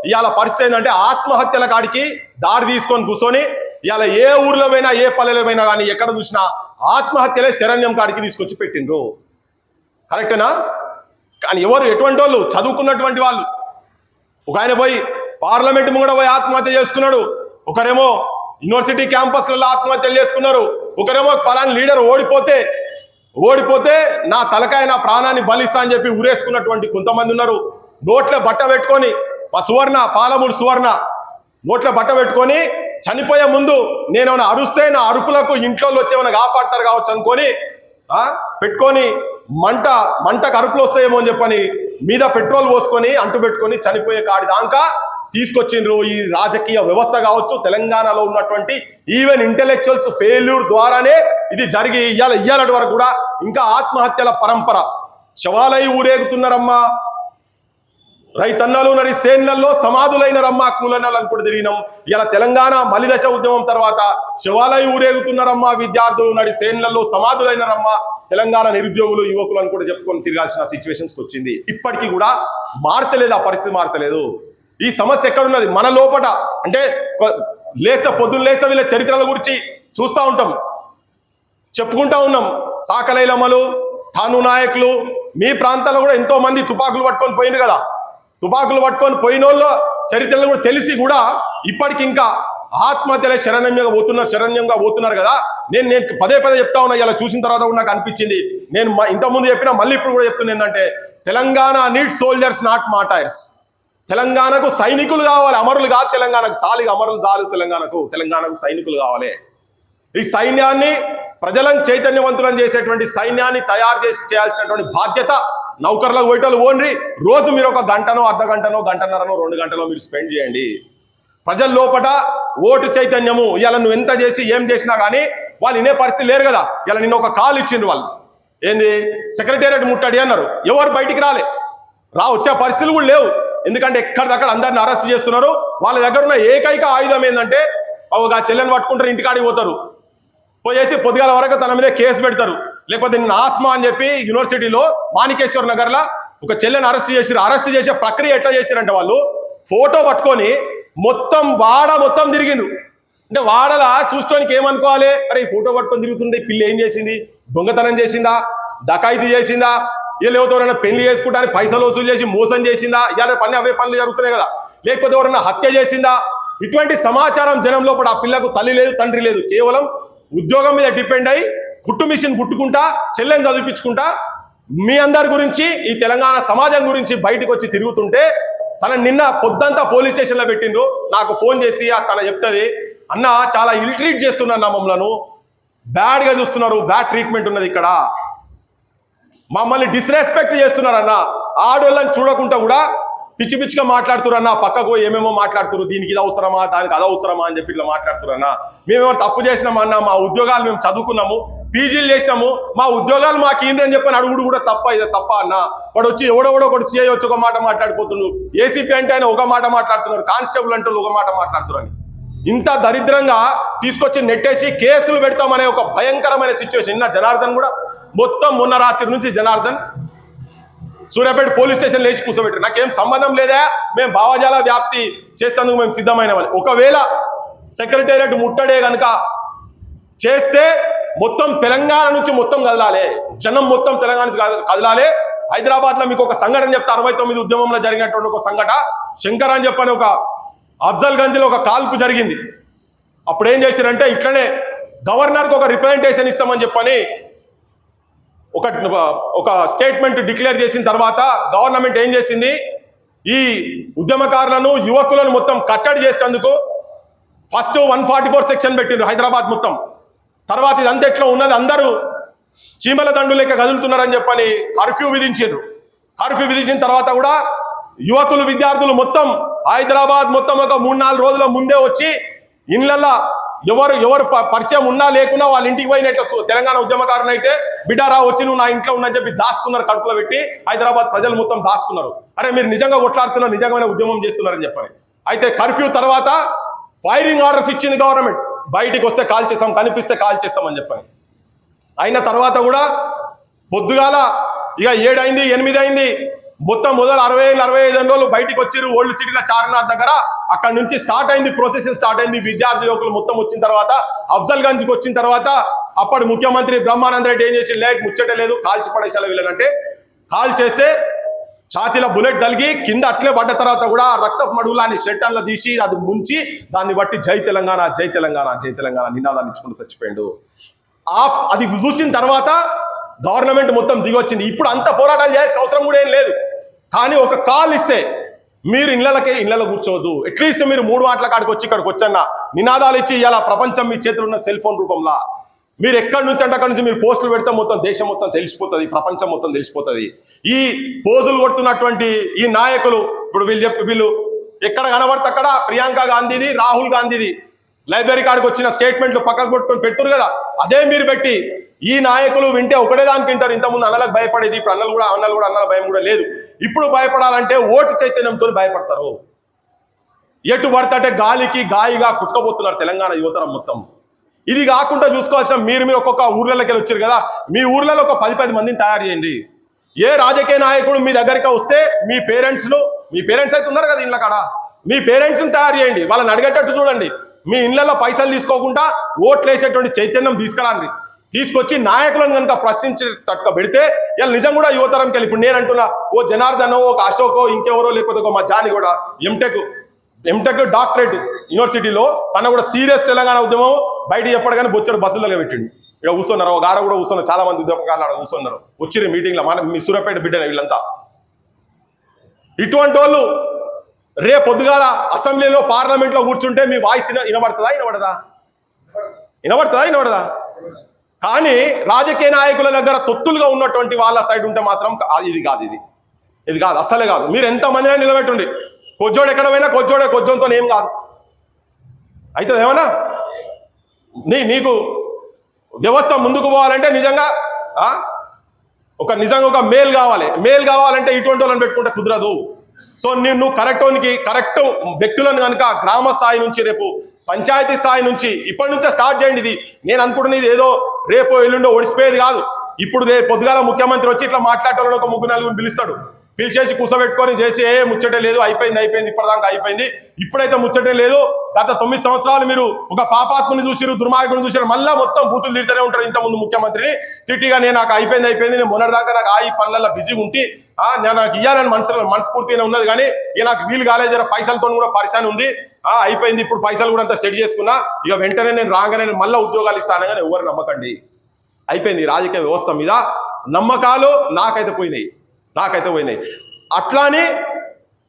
ఇవాళ పరిస్థితి ఏంటంటే, ఆత్మహత్యల కాడికి దారి తీసుకొని కూర్చొని ఇవాళ ఏ ఊర్లో పోయినా, ఏ పల్లెలో పోయినా కానీ ఎక్కడ చూసినా ఆత్మహత్యలే శరణ్యం కాడికి తీసుకొచ్చి పెట్టిండ్రు. కరెక్టేనా? కానీ ఎవరు, ఎటువంటి వాళ్ళు? చదువుకున్నటువంటి వాళ్ళు. ఒక ఆయన పోయి పార్లమెంట్ ముంగడ పోయి ఆత్మహత్య చేసుకున్నాడు, ఒకరేమో యూనివర్సిటీ క్యాంపస్లలో ఆత్మహత్యలు చేసుకున్నారు, ఒకరేమో పలాని లీడర్ ఓడిపోతే నా తలకాయ, నా ప్రాణాన్ని బలిస్తా అని చెప్పి ఊరేసుకున్నటువంటి కొంతమంది ఉన్నారు. నోట్లో బట్ట పెట్టుకొని, మా సువర్ణ, పాలమూరు సువర్ణ నోట్లో బట్ట పెట్టుకొని చనిపోయే ముందు నేనేమైనా అరుస్తే నా అరుపులకు ఇంట్లో వచ్చేమైనా కాపాడతారు కావచ్చు అనుకొని పెట్టుకొని మంటకు అరుపులు వస్తాయేమో అని చెప్పని మీద పెట్రోల్ పోసుకొని అంటు పెట్టుకొని చనిపోయే కాడి దాకా తీసుకొచ్చిండ్రు. ఈ రాజకీయ వ్యవస్థ కావచ్చు, తెలంగాణలో ఉన్నటువంటి ఈవెన్ ఇంటెలెక్చువల్స్ ఫెయిల్యూర్ ద్వారానే ఇది జరిగి ఇయ్యాలటి వరకు కూడా ఇంకా ఆత్మహత్యల పరంపర. శవాలై ఊరేగుతున్నారమ్మా, రైతన్నలు నడి సేన్లలో సమాధులైన రమ్మా, కూలన్నలు అనుకుంటూ తిరిగినాం. ఇలా తెలంగాణ మలిదశ ఉద్యమం తర్వాత శివాలయ ఊరేగుతున్నారమ్మా, విద్యార్థులు నడి సేన్లలో సమాధులైన రమ్మా, తెలంగాణ నిరుద్యోగులు, యువకులు అని కూడా చెప్పుకొని తిరగాల్సిన సిచ్యువేషన్స్కి వచ్చింది. ఇప్పటికీ కూడా మారతలేదు, ఆ పరిస్థితి మారతలేదు. ఈ సమస్య ఎక్కడున్నది? మన లోపట. అంటే పొద్దున్న లేచ వీళ్ళ చరిత్రల గురించి చూస్తూ ఉంటాం, చెప్పుకుంటా ఉన్నాం. సాకలైలమ్మలు, తాను నాయకులు, మీ ప్రాంతాల్లో కూడా ఎంతో మంది తుపాకులు పట్టుకొని పోయింది కదా. తుపాకులు పట్టుకొని పోయిన వాళ్ళ చరిత్రలు కూడా తెలిసి కూడా ఇప్పటికి ఇంకా ఆత్మహత్యలే శరణ్యంగా పోతున్నారు కదా. నేను పదే చెప్తా ఉన్నా. ఇలా చూసిన తర్వాత కూడా నాకు అనిపించింది, నేను ఇంతకుముందు చెప్పినా మళ్ళీ ఇప్పుడు కూడా చెప్తున్నా, ఏంటంటే Telangana need soldiers not martyrs. తెలంగాణకు సైనికులు కావాలి, అమరులు కాదు. తెలంగాణకు చాలు అమరులు చాలు, తెలంగాణకు సైనికులు కావాలి. ఈ సైన్యాన్ని, ప్రజలను చైతన్యవంతులను చేసేటువంటి సైన్యాన్ని తయారు చేయాల్సినటువంటి బాధ్యత నౌకర్లకు పోయేటోళ్ళు ఓన్రి. రోజు మీరు ఒక గంటనో, అర్ధ గంటనో, గంటన్నరనో, 2 గంటలో మీరు స్పెండ్ చేయండి. ప్రజల లోపట ఓటు చైతన్యము. ఇలా నువ్వు ఎంత చేసి ఏం చేసినా కానీ వాళ్ళు వినే పరిస్థితి లేరు కదా. ఇలా నిన్న ఒక కాల్ ఇచ్చిండ్రు వాళ్ళు, ఏంది సెక్రటేరియట్ ముట్టడి అన్నారు. ఎవరు బయటికి వచ్చే పరిస్థితులు కూడా లేవు. ఎందుకంటే ఎక్కడిదక్కడ అందరిని అరెస్ట్ చేస్తున్నారు. వాళ్ళ దగ్గర ఉన్న ఏకైక ఆయుధం ఏంటంటే, ఆ చెల్లెని పట్టుకుంటారు, ఇంటికాడికి పోతారు, పోయేసి పొద్దుగాల వరకు తన మీద కేసు పెడతారు. లేకపోతే నిన్న ఆస్మా అని చెప్పి యూనివర్సిటీలో మాణికేశ్వర్ నగర్లో ఒక చెల్లెని అరెస్ట్ చేసిరు. అరెస్ట్ చేసే ప్రక్రియ ఎట్లా చేశారంటే వాళ్ళు ఫోటో పట్టుకొని మొత్తం వాడ మొత్తం తిరిగిండ్రు. అంటే వాడలా చూసుకోనికి ఏమనుకోవాలి, అరే ఈ ఫోటో పట్టుకొని తిరుగుతుంది పిల్ల ఏం చేసింది, దొంగతనం చేసిందా, డకాయితీ చేసిందా, వీళ్ళు ఎవరైనా పెళ్లి చేసుకుంటానికి పైసలు వసూలు చేసి మోసం చేసిందా, ఇవాళ పని అవే పనులు జరుగుతున్నాయి కదా, లేకపోతే ఎవరైనా హత్య చేసిందా, ఇటువంటి సమాచారం జనం లోపల ఆ పిల్లకు తల్లి లేదు తండ్రి లేదు, కేవలం ఉద్యోగం మీద డిపెండ్ అయి కుట్టు మిషన్ కుట్టుకుంటా చెల్లెని చదివించుకుంటా మీ అందరి గురించి ఈ తెలంగాణ సమాజం గురించి బయటకు వచ్చి తిరుగుతుంటే తన నిన్న పొద్దంతా పోలీస్ స్టేషన్లో పెట్టిండ్రు. నాకు ఫోన్ చేసి తన చెప్తుంది, అన్న చాలా ఇల్ ట్రీట్ చేస్తున్నారు మమ్మల్ని, బ్యాడ్గా చూస్తున్నారు, బ్యాడ్ ట్రీట్మెంట్ ఉన్నది ఇక్కడ, మమ్మల్ని డిస్రెస్పెక్ట్ చేస్తున్నారు అన్న, ఆడోళ్ళని చూడకుండా కూడా పిచ్చి పిచ్చిగా మాట్లాడుతున్నారు అన్న, పక్కకు ఏమేమో మాట్లాడుతున్నారు, దీనికి ఇది అవసరమా దానికి అది అవసరమా అని చెప్పి ఇట్లా మాట్లాడుతున్నారు అన్న, మేమేమో తప్పు చేసినామన్నా, మా ఉద్యోగాలు మేము చదువుకున్నాము, పీజీలు చేసినాము, మా ఉద్యోగాలు మాకు ఏంటని చెప్పని అడుగుడు కూడా తప్ప, ఇది తప్ప అన్న. వాడు వచ్చి ఎవడెవడో ఒకటి సిఐ వచ్చి ఒక మాట మాట్లాడిపోతున్నాడు, ఏసీపీ అంటే ఆయన ఒక మాట మాట్లాడుతున్నారు, కానిస్టేబుల్ అంటే ఒక మాట మాట్లాడుతున్నారు. ఇంత దరిద్రంగా తీసుకొచ్చి నెట్టేసి కేసులు పెడతామనే ఒక భయంకరమైన సిచ్యువేషన్. నిన్న జనార్దన్ కూడా మొత్తం మొన్న రాత్రి నుంచి జనార్దన్ సూర్యాపేట పోలీస్ స్టేషన్ లేచి కూర్చోబెట్టారు. నాకేం సంబంధం లేదా, మేము భావజాల వ్యాప్తి చేసేందుకు మేము సిద్ధమైనవని. ఒకవేళ సెక్రటేరియట్ ముట్టడే కనుక చేస్తే మొత్తం తెలంగాణ నుంచి మొత్తం కదలాలి, జనం మొత్తం తెలంగాణ నుంచి కదలాలి. హైదరాబాద్లో మీకు ఒక సంఘటన చెప్తే 69 ఉద్యమంలో జరిగినటువంటి ఒక సంఘటన, శంకర్ అని చెప్పని ఒక అఫ్జల్ గంజ్లో ఒక కాల్పు జరిగింది. అప్పుడు ఏం చేశారంటే ఇట్లనే గవర్నర్కి ఒక రిప్రజెంటేషన్ ఇస్తామని చెప్పని ఒక స్టేట్మెంట్ డిక్లేర్ చేసిన తర్వాత గవర్నమెంట్ ఏం చేసింది, ఈ ఉద్యమకారులను యువకులను మొత్తం కట్టడి చేసేందుకు ఫస్ట్ 144 సెక్షన్ పెట్టిండ్రు హైదరాబాద్ మొత్తం. తర్వాత ఇదంతా ఎట్లా ఉన్నది, అందరూ చీమల దండు లెక్క కదులుతున్నారని చెప్పని కర్ఫ్యూ విధించారు. కర్ఫ్యూ విధించిన తర్వాత కూడా యువకులు విద్యార్థులు మొత్తం హైదరాబాద్ మొత్తం ఒక 3-4 రోజుల ముందే వచ్చి ఇళ్ళల్లో ఎవరు పరిచయం ఉన్నా లేకున్నా వాళ్ళ ఇంటికి పోయినట్టు తెలంగాణ ఉద్యమకారులు అయితే బిడ్డారా వచ్చి నువ్వు నా ఇంట్లో ఉన్నా చెప్పి దాచుకున్నారు, కడుపులో పెట్టి హైదరాబాద్ ప్రజలు మొత్తం దాచుకున్నారు. అరే మీరు నిజంగా కొట్లాడుతున్నారు, నిజమైన ఉద్యమం చేస్తున్నారని చెప్పని. అయితే కర్ఫ్యూ తర్వాత ఫైరింగ్ ఆర్డర్స్ ఇచ్చింది గవర్నమెంట్, బయటికి వస్తే కాల్ చేస్తాం, కనిపిస్తే కాల్ చేస్తామని చెప్పని. అయిన తర్వాత కూడా పొద్దుగాల ఇక 7 అయింది 8 అయింది, మొత్తం మొదలు 60-65 రోజులు బయటికి వచ్చిరు ఓల్డ్ సిటీలో చార్మినార్ దగ్గర. అక్కడ నుంచి స్టార్ట్ అయింది, ప్రొసెషన్ స్టార్ట్ అయింది. విద్యార్థి యువకులు మొత్తం వచ్చిన తర్వాత అఫ్జల్ గంజ్కి వచ్చిన తర్వాత అప్పటి ముఖ్యమంత్రి బ్రహ్మానంద రెడ్డి ఏం చేసి లేట్ ముచ్చట లేదు కాల్చి పడేసాల వీళ్ళనంటే, కాల్ చేస్తే ఛాతీలో బుల్లెట్ తలిగి కింద అట్లే పడ్డ తర్వాత కూడా రక్తపు మడుగులాన్ని షెట్టన్లో తీసి అది ముంచి దాన్ని బట్టి జై తెలంగాణ జై తెలంగాణ జై తెలంగాణ నినాదాలు ఇచ్చుకుంటూ చచ్చిపోయాడు. అది చూసిన తర్వాత గవర్నమెంట్ మొత్తం దిగొచ్చింది. ఇప్పుడు అంత పోరాటాలు చేయాల్సిన అవసరం కూడా ఏం లేదు. కానీ ఒక కాల్ ఇస్తే మీరు ఇళ్ళలో కూర్చోవద్దు, అట్లీస్ట్ మీరు 3 గంటల కాడికి వచ్చి ఇక్కడికి వచ్చన్నా నినాదాలు ఇచ్చి ఇలా ప్రపంచం మీ చేతులు ఉన్న సెల్ ఫోన్ రూపంలో మీరు ఎక్కడి నుంచి అంటే అక్కడి నుంచి మీరు పోస్టులు పెడితే మొత్తం దేశం మొత్తం తెలిసిపోతుంది, ప్రపంచం మొత్తం తెలిసిపోతుంది. ఈ పోజులు కొడుతున్నటువంటి ఈ నాయకులు ఇప్పుడు వీళ్ళు ఎక్కడ కనబడితే అక్కడ ప్రియాంక గాంధీది రాహుల్ గాంధీది లైబ్రరీ కాడికి వచ్చిన స్టేట్మెంట్లు పక్కకు కొట్టుకొని పెడుతురు కదా, అదే మీరు పెట్టి ఈ నాయకులు వింటే ఒకటే దానికి వింటారు. ఇంతకుముందు అన్నలకు భయపడేది, ఇప్పుడు అన్నలు కూడా అన్నల భయం కూడా లేదు. ఇప్పుడు భయపడాలంటే ఓటు చైతన్యంతో భయపడతారు. ఎటు పడతాంటే గాలికి గాయిగా కుట్టుకోబోతున్నారు తెలంగాణ యువతరం మొత్తం. ఇది కాకుండా చూసుకోవాల్సిన మీరు ఒక్కొక్క ఊర్లలోకి వెళ్ళి వచ్చారు కదా, మీ ఊర్లలో ఒక 10 మందిని తయారు చేయండి. ఏ రాజకీయ నాయకుడు మీ దగ్గరికి వస్తే మీ పేరెంట్స్ అయితే ఉన్నారు కదా ఇళ్ళ కాడ, మీ పేరెంట్స్ని తయారు చేయండి, వాళ్ళని అడిగేటట్టు చూడండి. మీ ఇళ్లలో పైసలు తీసుకోకుండా ఓట్లు వేసేటువంటి చైతన్యం తీసుకురండి. తీసుకొచ్చి నాయకులను కనుక ప్రశ్నించేటట్టుగా పెడితే ఇలా నిజం కూడా యువతరంకి వెళ్ళి ఇప్పుడు నేను అంటున్నా, ఓ జనార్దనో ఒక అశోకో ఇంకెవరో లేకపోతే ఒక మా జాని కూడా ఎంటెక్ డాక్టరేట్ యూనివర్సిటీలో తన కూడా సీరియస్ తెలంగాణ ఉద్యమం బయట చెప్పడగానే బొచ్చడు బస్సులుగా పెట్టిండు. ఇక్కడ కూర్చున్నారు, ఒక ఆడ కూడా కూర్చున్నారు, చాలా మంది ఉద్యమకారులు ఆడ కూర్చున్నారు, వచ్చిర్రు మీటింగ్లో. మీ సూర్యాపేట బిడ్డనే వీళ్ళంతా. ఇటువంటి వాళ్ళు రేపు పొద్దుగాల అసెంబ్లీలో పార్లమెంట్లో కూర్చుంటే మీ వాయిస్ వినబడదా? కానీ రాజకీయ నాయకుల దగ్గర తొత్తులుగా ఉన్నటువంటి వాళ్ళ సైడ్ ఉంటే మాత్రం ఇది కాదు, అస్సలే కాదు. మీరు ఎంతమందినే నిలబెట్టుండి, కొజ్జోడు ఎక్కడ పోయినా కొజ్జోంతో ఏం కాదు. అయితే ఏమన్నా నీకు వ్యవస్థ ముందుకు పోవాలంటే నిజంగా ఒక మేల్ కావాలంటే ఇటువంటి వాళ్ళని పెట్టుకుంటే కుదరదు. సో నువ్వు కరెక్ట్ వ్యక్తులను కనుక గ్రామ స్థాయి నుంచి రేపు పంచాయతీ స్థాయి నుంచి ఇప్పటి నుంచే స్టార్ట్ చేయండి. ఇది నేను అనుకుంటున్నది ఏదో రేపు ఎల్లుండో ఒడిసిపోయేది కాదు. ఇప్పుడు రేపు పొద్దుగాల ముఖ్యమంత్రి వచ్చి ఇట్లా మాట్లాడాలని ఒక ముగ్గురు నలుగురు పిలుస్తాడు, పిలిచేసి కూర్చోబెట్టుకొని చేసి ఏ ముచ్చటే లేదు, అయిపోయింది ఇప్పటిదాకా అయిపోయింది, ఇప్పుడైతే ముచ్చటే లేదు, గత 9 సంవత్సరాలు మీరు ఒక పాపాత్మని చూసిరు, దుర్మార్గుని చూసిరు, మళ్ళా మొత్తం బూతులు తిడుతూనే ఉంటారు. ఇంతకుముందు ముఖ్యమంత్రిని తిట్టిగా నాకు అయిపోయింది, నేను మొన్నటిదాకా నాకు ఈ పనులలో బిజీగా ఉంటే నాకు ఇయ్యాలని మనస్ఫూర్తిగానే ఉన్నది, కానీ ఇక నాకు వీలు కాలేదు, జర పైసలతో కూడా పరిశాన్ ఉంది, అయిపోయింది, ఇప్పుడు పైసలు కూడా అంతా సెట్ చేసుకున్నా, ఇక వెంటనే నేను రాగానే మళ్ళీ ఉద్యోగాలు ఇస్తాను, కానీ ఎవరు నమ్మకండి. అయిపోయింది రాజకీయ వ్యవస్థ మీద నమ్మకాలు నాకైతే పోయినాయి. అట్లానే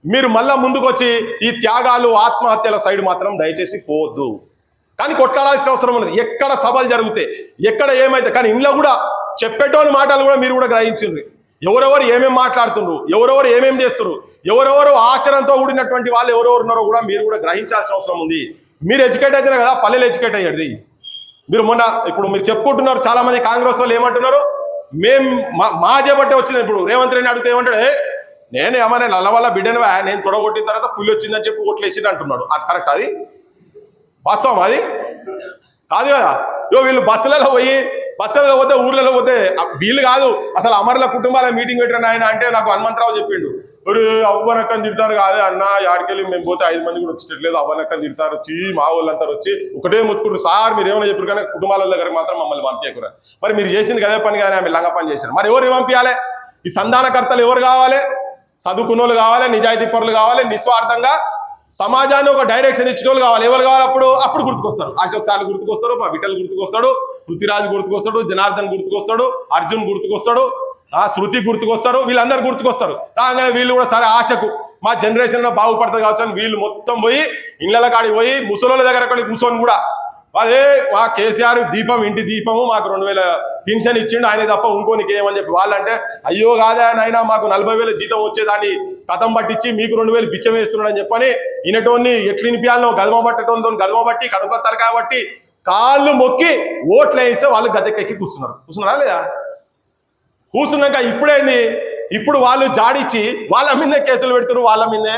మీరు మళ్ళా ముందుకు వచ్చి ఈ త్యాగాలు ఆత్మహత్యల సైడ్ మాత్రం దయచేసి పోవద్దు. కానీ కొట్లాడాల్సిన అవసరం ఉన్నది. ఎక్కడ సభలు జరిగితే ఎక్కడ ఏమైతే, కానీ ఇంట్లో కూడా చెప్పేటోని మాటలు కూడా మీరు కూడా గ్రహించిండ్రు. ఎవరెవరు ఏమేమి మాట్లాడుతుండ్రు, ఎవరెవరు ఏమేమి చేస్తున్నారు, ఎవరెవరు ఆచరణతో కూడినటువంటి వాళ్ళు ఎవరెవరు ఉన్నారో కూడా మీరు కూడా గ్రహించాల్సిన అవసరం ఉంది. మీరు ఎడ్యుకేట్ అయితేనే కదా పల్లెలు ఎడ్యుకేట్ అయ్యేది. మీరు మొన్న ఇప్పుడు మీరు చెప్పుకుంటున్నారు, చాలా మంది కాంగ్రెస్ వాళ్ళు ఏమంటున్నారు, మేము మా చేపట్టే వచ్చింది. ఇప్పుడు రేవంత్ రెడ్డి అడిగితే ఏమంటాడు, నేను ఏమన్నా నల్ల వల్ల బిడ్డను నేను తొడగొట్టిన తర్వాత పులి వచ్చిందని చెప్పి ఓట్లు వేసింది అంటున్నాడు. అది కరెక్ట్? అది వాస్తవం? అది కాదు కదా. వీళ్ళు బస్సులలో పోతే ఊర్లలో పోతే వీళ్ళు కాదు, అసలు అమరుల కుటుంబాల మీటింగ్ పెట్టిన ఆయన అంటే నాకు హనుమంతరావు చెప్పిండు, అవ్వనక్కని తిడతారు కాదే అన్న, ఆడికెళ్ళి మేము పోతే 5 మంది కూడా వచ్చేటట్లేదు, అవ్వనక్కని తిడతారు, మా వాళ్ళంతా వచ్చి ఒకటే మొత్తుకుంటారు, సార్ మీరు ఏమైనా చెప్పారు కానీ కుటుంబాల దగ్గర మాత్రం మమ్మల్ని పంపించకురా. మరి మీరు చేసింది అదే పని కానీ ఆమె లంగ పని చేశారు. మరి ఎవరు పంపించాలి? ఈ సంధానకర్తలు ఎవరు కావాలి? చదువుకున్నోళ్ళు కావాలి, నిజాయితీ పరులు కావాలి, నిస్వార్థంగా సమాజాన్ని ఒక డైరెక్షన్ ఇచ్చిన వాళ్ళు కావాలి. ఎవరు కావాలి? అప్పుడు గుర్తుకొస్తారు. అశోక్ చాలు గుర్తుకొస్తాడు, మా విఠల్ గుర్తుకొస్తాడు, పృథ్వీరాజ్ గుర్తుకొస్తాడు, జనార్దన్ గుర్తుకొస్తాడు, అర్జున్ గుర్తుకొస్తాడు, శృతి గుర్తుకొస్తారు, వీళ్ళందరూ గుర్తుకొస్తారు. రాగానే వీళ్ళు కూడా సరే ఆశకు మా జనరేషన్ బాగుపడుతుంది కావచ్చు అని వీళ్ళు మొత్తం పోయి ఇళ్ళ కాడికి పోయి ముసలోళ్ళ దగ్గర కూర్చొని కూడా అదే మా కేసీఆర్ దీపం ఇంటి దీపము మాకు 2000 పెన్షన్ ఇచ్చిండు ఆయన తప్ప ఇంకోనికి ఏమని చెప్పి వాళ్ళంటే, అయ్యో కాదా నాయన మాకు 40,000 జీతం వచ్చేదాన్ని కథం పట్టించి మీకు 2,000 బిచ్చం వేస్తున్నాడు అని చెప్పని ఇనటోన్ని ఎట్లు వినిపించాలో గదమ పట్టడంతో గదమ బట్టి కడుపు తలకాయ బట్టి కాళ్ళు మొక్కి ఓట్లు వేస్తే వాళ్ళు గద్దెకెక్కి కూర్చున్నారా లేదా? కూర్చున్నాక ఇప్పుడేంది, ఇప్పుడు వాళ్ళు జాడిచ్చి వాళ్ళ మీదే కేసులు పెడుతున్నారు, వాళ్ళ మీదే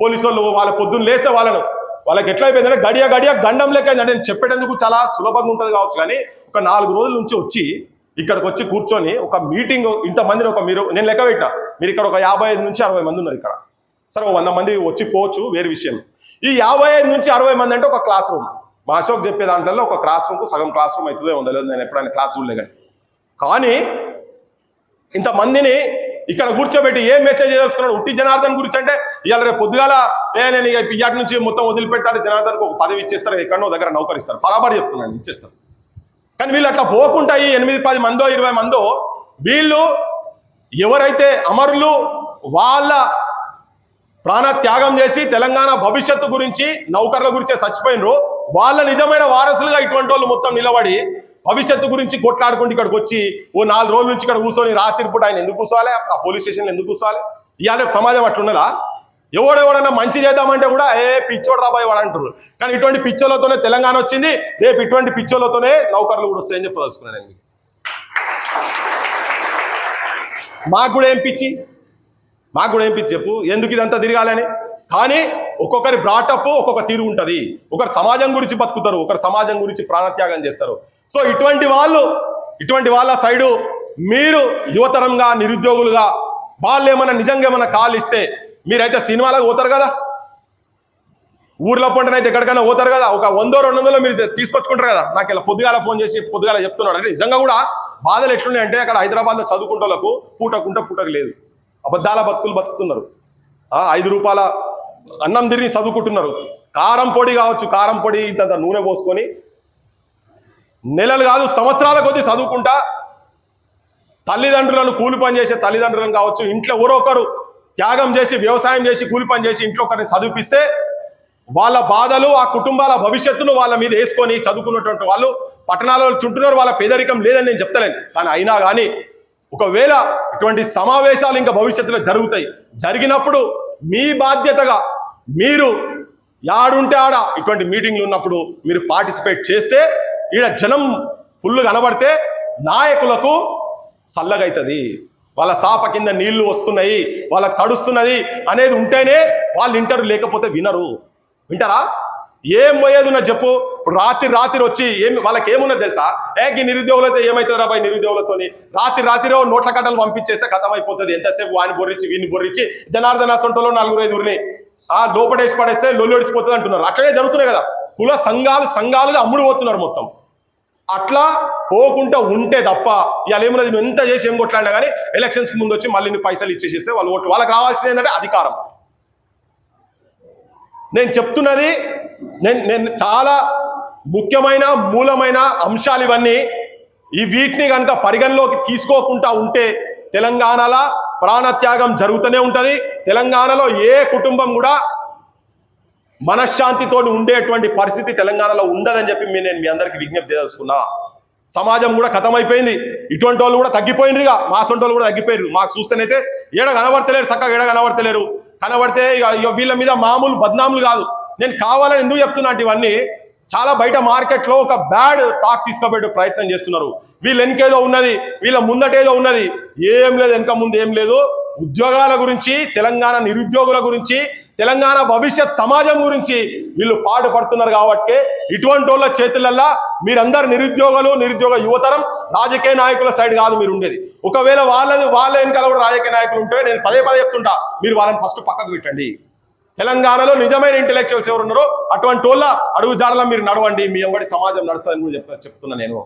పోలీసు వాళ్ళు వాళ్ళ పొద్దున్న లేస్తే వాళ్ళకి ఎట్లా అయిపోయిందంటే గడియ గండం లెక్క అయిందంటే. నేను చెప్పేటందుకు చాలా సులభంగా ఉంటుంది కావచ్చు, కానీ ఒక 4 రోజుల నుంచి వచ్చి ఇక్కడికి వచ్చి కూర్చొని ఒక మీటింగ్ ఇంతమందిని నేను లెక్క పెట్టినా, మీరు ఇక్కడ ఒక 55 నుంచి 60 మంది ఉన్నారు ఇక్కడ. సరే 100 మంది వచ్చి పోవచ్చు, వేరే విషయం. ఈ 55 నుంచి 60 మంది అంటే ఒక క్లాస్ రూమ్. మా అశోక్ చెప్పే దాంట్లో ఒక క్లాస్ రూమ్కు సగం క్లాస్ రూమ్ అవుతుందే ఉందో లేదు, నేను ఎప్పుడైనా క్లాస్ చూడలే. కానీ ఇంతమందిని ఇక్కడ కూర్చోబెట్టి ఏం మెసేజ్ తెలుసుకున్నాడు? ఉట్టి జనార్దన్ గురించి అంటే ఇవాళ రేపు పొద్దుగాల నేను ఇయ్యాటి నుంచి మొత్తం వదిలిపెట్టాడు, జనార్దన్కి ఒక పదవి ఇచ్చేస్తారు, ఎక్కడో దగ్గర నౌకరిస్తారు, బరాబర్ చెప్తున్నాను ఇచ్చేస్తారు. కానీ వీళ్ళు అట్లా పోకుండా ఈ 8-10 మందో 20 మందో వీళ్ళు ఎవరైతే అమరులు వాళ్ళ ప్రాణ త్యాగం చేసి తెలంగాణ భవిష్యత్తు గురించి నౌకర్ల గురించే చచ్చిపోయినరు, వాళ్ళ నిజమైన వారసులుగా ఇటువంటి వాళ్ళు మొత్తం నిలబడి భవిష్యత్తు గురించి కొట్లాడుకుంటూ ఇక్కడికి వచ్చి ఓ 4 రోజుల నుంచి ఇక్కడ కూర్చొని రాత్రి పూట ఆయన ఎందుకు కూర్చోవాలి, ఆ పోలీస్ స్టేషన్లో ఎందుకు కూర్చోవాలి? ఇవాళ సమాజం అట్లున్నదా? ఎవడెవడన్నా మంచి చేద్దామంటే కూడా పిచ్చోడు రాబాయి వాడు అంటారు. కానీ ఇటువంటి పిచ్చోళ్ళతోనే తెలంగాణ వచ్చింది, రేపు ఇటువంటి పిచ్చోళ్ళతోనే నౌకర్లు కూడా వస్తాయని చెప్పదలుచుకున్నాను నేను. మాకు కూడా ఏం పిచ్చి చెప్పు, ఎందుకు ఇదంతా తిరగాలని? కానీ ఒక్కొక్కరి బ్రాటప్ ఒక్కొక్క తీరు ఉంటుంది. ఒకరు సమాజం గురించి బతుకుతారు, ఒకరు సమాజం గురించి ప్రాణత్యాగం చేస్తారు. సో ఇటువంటి వాళ్ళ సైడు మీరు యువతరంగా నిరుద్యోగులుగా వాళ్ళు ఏమన్నా నిజంగా ఏమన్నా కాల్ ఇస్తే మీరైతే సినిమాలకు పోతారు కదా, ఊర్లో పంటనైతే ఎక్కడికైనా పోతారు కదా, ఒక 100-200 మీరు తీసుకొచ్చుకుంటారు కదా. నాకు ఇలా పొద్దుగాల ఫోన్ చేసి పొద్దుగాల చెప్తున్నాడు అంటే నిజంగా కూడా బాధలు ఎట్లున్నాయంటే అక్కడ హైదరాబాద్లో చదువుకుంటోళ్ళకు పూటకు లేదు, అబద్ధాల బతుకులు బతుకుతున్నారు. 5 రూపాయల అన్నం తిరిగి చదువుకుంటున్నారు. కారం పొడి కావచ్చు, కారం పొడి ఇంత నూనె పోసుకొని నెలలు కాదు సంవత్సరాల కొద్దీ చదువుకుంటా తల్లిదండ్రులను కూలి పని చేసే తల్లిదండ్రులను కావచ్చు, ఇంట్లో ఎవరో ఒకరు త్యాగం చేసి వ్యవసాయం చేసి కూలి పని చేసి ఇంట్లో ఒకరిని చదివిపిస్తే వాళ్ళ బాధలు ఆ కుటుంబాల భవిష్యత్తును వాళ్ళ మీద వేసుకొని చదువుకున్నటువంటి వాళ్ళు పట్టణాలలో చుంటున్నారు. వాళ్ళ పేదరికం లేదని నేను చెప్తలేను, కానీ అయినా కానీ ఒకవేళ ఇటువంటి సమావేశాలు ఇంకా భవిష్యత్తులో జరిగినప్పుడు మీ బాధ్యతగా మీరు యాడుంటే ఆడ ఇటువంటి మీటింగ్లు ఉన్నప్పుడు మీరు పార్టిసిపేట్ చేస్తే ఈడ జనం ఫుల్ కనబడితే నాయకులకు చల్లగైతుంది, వాళ్ళ సాప కింద నీళ్లు వస్తున్నాయి, వాళ్ళ తడుస్తున్నది అనేది ఉంటేనే వాళ్ళు వింటారు, లేకపోతే వినరు. వింటారా? ఏం పోయేది ఉన్నది చెప్పు. ఇప్పుడు రాత్రి వచ్చి వాళ్ళకి ఏమున్నది తెలుసా? ఈ నిరుద్యోగులతో ఏమవుతుంది రాబాయ్, నిరుద్యోగులతోని రాత్రి నోట్ల కట్టలు పంపించేస్తే ఖతం అయిపోతుంది. ఎంతసేపు వాడిని బొర్రించి వీడిని బొర్రించి జనార్దన సొంటలో 4-5 లోపడేసి పడేస్తే లొల్లుడిచిపోతుంది అంటున్నారు. అట్లనే జరుగుతున్నాయి కదా. కుల సంఘాలుగా అమ్ముడు పోతున్నారు మొత్తం. అట్లా పోకుండా ఉంటే తప్ప ఇవాళ ఏమున్నది, నువ్వు ఎంత చేసి ఏం కొట్లాడినా కానీ ఎలక్షన్స్ ముందు వచ్చి మళ్ళీ పైసలు ఇచ్చేసేస్తే వాళ్ళు ఓట్లు, వాళ్ళకి రావాల్సింది ఏంటంటే అధికారం. నేను చెప్తున్నది నేను చాలా ముఖ్యమైన మూలమైన అంశాలు ఇవన్నీ. వీటిని కనుక పరిగణలోకి తీసుకోకుండా ఉంటే తెలంగాణలో ప్రాణత్యాగం జరుగుతూనే ఉంటుంది. తెలంగాణలో ఏ కుటుంబం కూడా మనశ్శాంతితో ఉండేటువంటి పరిస్థితి తెలంగాణలో ఉండదని చెప్పి నేను మీ అందరికీ విజ్ఞప్తి తెలుసుకున్నా. సమాజం కూడా ఖతమైపోయింది. ఇటువంటి వాళ్ళు కూడా తగ్గిపోయినరుగా, మా సొంత వాళ్ళు కూడా తగ్గిపోయారు. మాకు చూస్తేనైతే ఏడ కనబడతలేరు, చక్కగా ఏడ కనబడతలేరు. కనబడితే ఇక వీళ్ళ మీద మామూలు బద్నాములు కాదు. నేను కావాలని ఎందుకు చెప్తున్నా అంటే ఇవన్నీ చాలా బయట మార్కెట్లో ఒక బ్యాడ్ టాక్ తీసుకుపోయే ప్రయత్నం చేస్తున్నారు. వీళ్ళు వెనకేదో ఉన్నది, వీళ్ళ ముందటేదో ఉన్నది. ఏం లేదు, వెనక ముందు ఏం లేదు. ఉద్యోగాల గురించి, తెలంగాణ నిరుద్యోగుల గురించి, తెలంగాణ భవిష్యత్ సమాజం గురించి వీళ్ళు పాటుపడుతున్నారు. కాబట్టి ఇటువంటి వాళ్ళ చేతులల్లా మీరందరు నిరుద్యోగ యువతరం రాజకీయ నాయకుల సైడ్ కాదు మీరు ఉండేది. ఒకవేళ వాళ్ళ వెనకాల కూడా రాజకీయ నాయకులు ఉంటే నేను పదే చెప్తుంటా, మీరు వాళ్ళని ఫస్ట్ పక్కకు పెట్టండి. తెలంగాణలో నిజమైన ఇంటెలెక్చువల్స్ ఎవరు ఉన్నారో అటువంటి వాళ్ళ అడుగు జాడలో మీరు నడవండి. మీ వెంబడి సమాజం నడుస్తుందని కూడా చెప్తున్నా నేను.